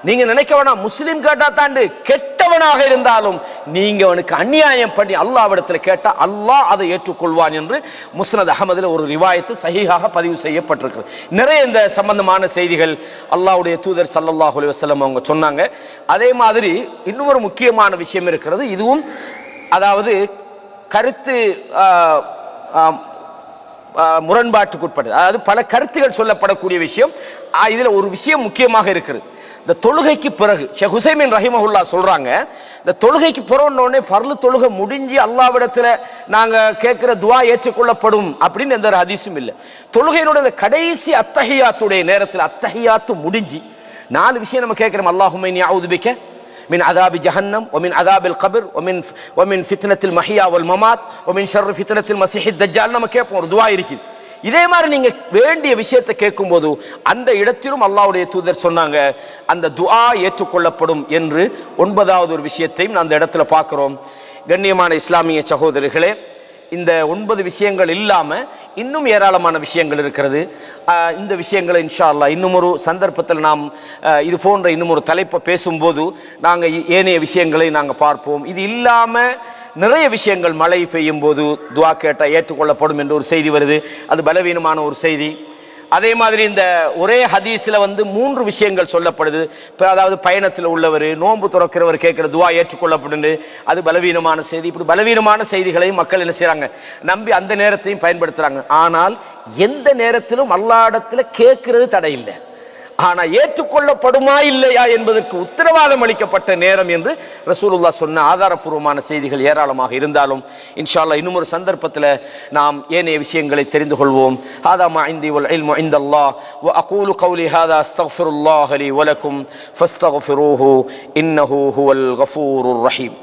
நீங்க நினைக்க வேணாம் முஸ்லிம் கேட்டா தாண்டு கெட்டவனாக இருந்தாலும் நீங்க அவனுக்கு அநியாயம் பண்ணி அல்லாஹ்விடத்துல கேட்டா அல்லாஹ் அதை ஏற்றுக்கொள்வான் என்று முஸ்னத் அஹ்மதுல ஒரு ரிவாயத்து சஹீஹாக பதிவு செய்யப்பட்டிருக்கிறது. நிறைய இந்த சம்பந்தமான செய்திகள் அல்லாஹ்வுடைய தூதர் ஸல்லல்லாஹு அலைஹி வஸல்லம் அவங்க சொன்னாங்க. அதே மாதிரி இன்னொரு முக்கியமான விஷயம் இருக்கிறது, இதுவும் அதாவது கருத்து முரண்பாட்டுக்குட்பட்டது, அதாவது பல கருத்துகள் சொல்லப்படக்கூடிய விஷயம். இதுல ஒரு விஷயம் முக்கியமாக இருக்கிறது. இந்த தொழுகைக்கு பிறகு ஷேக் ஹுசைமின் ரஹிமஹுல்லாஹ் சொல்றாங்க, இந்த தொழுகைக்கு பிறகுனோடனே ஃபர்லு தொழுகை முடிஞ்சு அல்லாஹ்விடத்துல நாங்க கேட்கிற துஆ ஏற்றுக்கொள்ளப்படும் அப்படின்னு எந்த ஒரு ஹதீஸும் இல்லை. தொழுகையினுடைய கடைசி அத்தஹியாத்துடைய நேரத்தில், அத்தஹியாத்து முடிஞ்சு 4 விஷயம் நம்ம கேட்கிறோம். அல்லாஹும்ம இன்னி அஊது பிக மின் அதாபி ஜஹன்னம் வ மின் அதாபில் கப்ர் வ மின் ஃபித்னத்தில் மஹ்யா வல் மமாத் வ மின் ஷர்ரி ஃபித்னத்தில் மஸீஹித் தஜ்ஜால் நம்ம கேட்போம். ஒரு துஆ இருக்குது. இதே மாதிரி நீங்க வேண்டிய விஷயத்தை கேட்கும் போது அந்த இடத்திலும் அல்லாஹ்வுடைய தூதர் சொன்னாங்க அந்த துஆ ஏற்றுக்கொள்ளப்படும் என்று. 9வது ஒரு விஷயத்தையும் அந்த இடத்துல பார்க்கிறோம். கண்ணியமான இஸ்லாமிய சகோதரர்களே, இந்த 9 விஷயங்கள் இல்லாம இன்னும் ஏராளமான விஷயங்கள் இருக்கிறது. இந்த விஷயங்களை இன்ஷா அல்லாஹ் இன்னும் ஒரு சந்தர்ப்பத்தில் நாம் இது போன்ற இன்னும் ஒரு தலைப்பை பேசும்போது நாங்கள் ஏனைய விஷயங்களை நாங்கள் பார்ப்போம். இது இல்லாம நிறைய விஷயங்கள், மழை பெய்யும் போது துஆ கேட்டால் ஏற்றுக்கொள்ளப்படும் என்று ஒரு செய்தி வருது, அது பலவீனமான ஒரு செய்தி. அதே மாதிரி இந்த ஒரே ஹதீஸ்ல 3 விஷயங்கள் சொல்லப்படுது. அதாவது பயணத்தில் உள்ளவர், நோன்பு துறக்கிறவர் கேட்கிற துஆ ஏற்றுக்கொள்ளப்படும், அது பலவீனமான செய்தி. இப்படி பலவீனமான செய்திகளையும் மக்கள் என்ன செய்யறாங்க, நம்பி அந்த நேரத்தையும் பயன்படுத்துறாங்க. ஆனால் எந்த நேரத்திலும் அல்லாஹ்விடத்தில் கேட்கிறது தடை இல்லை, ஆனா ஏற்றுக்கொள்ளப்படுமா இல்லையா என்பதற்கு உத்தரவாதம் அளிக்கப்பட்ட நேரம் என்று ரசூலுல்லாஹ் சொன்ன ஆதாரபூர்வமான செய்திகள் ஏராளமாக இருந்தாலும் இன்ஷா அல்லாஹ் இன்னும் ஒரு சந்தர்ப்பத்தில் நாம் ஏனைய விஷயங்களை தெரிந்து கொள்வோம். ஹாதா மா இன்தி வல் இல்மு இன்தல்லாஹ் வ அகூலு கௌலி ஹாதா அஸ்தக்ஃபிருல்லாஹ லி வ லக்கும் ஃபஸ்தக்ஃபிரூஹு இன்னஹு ஹுவல் கஃபூருர் ரஹீம்.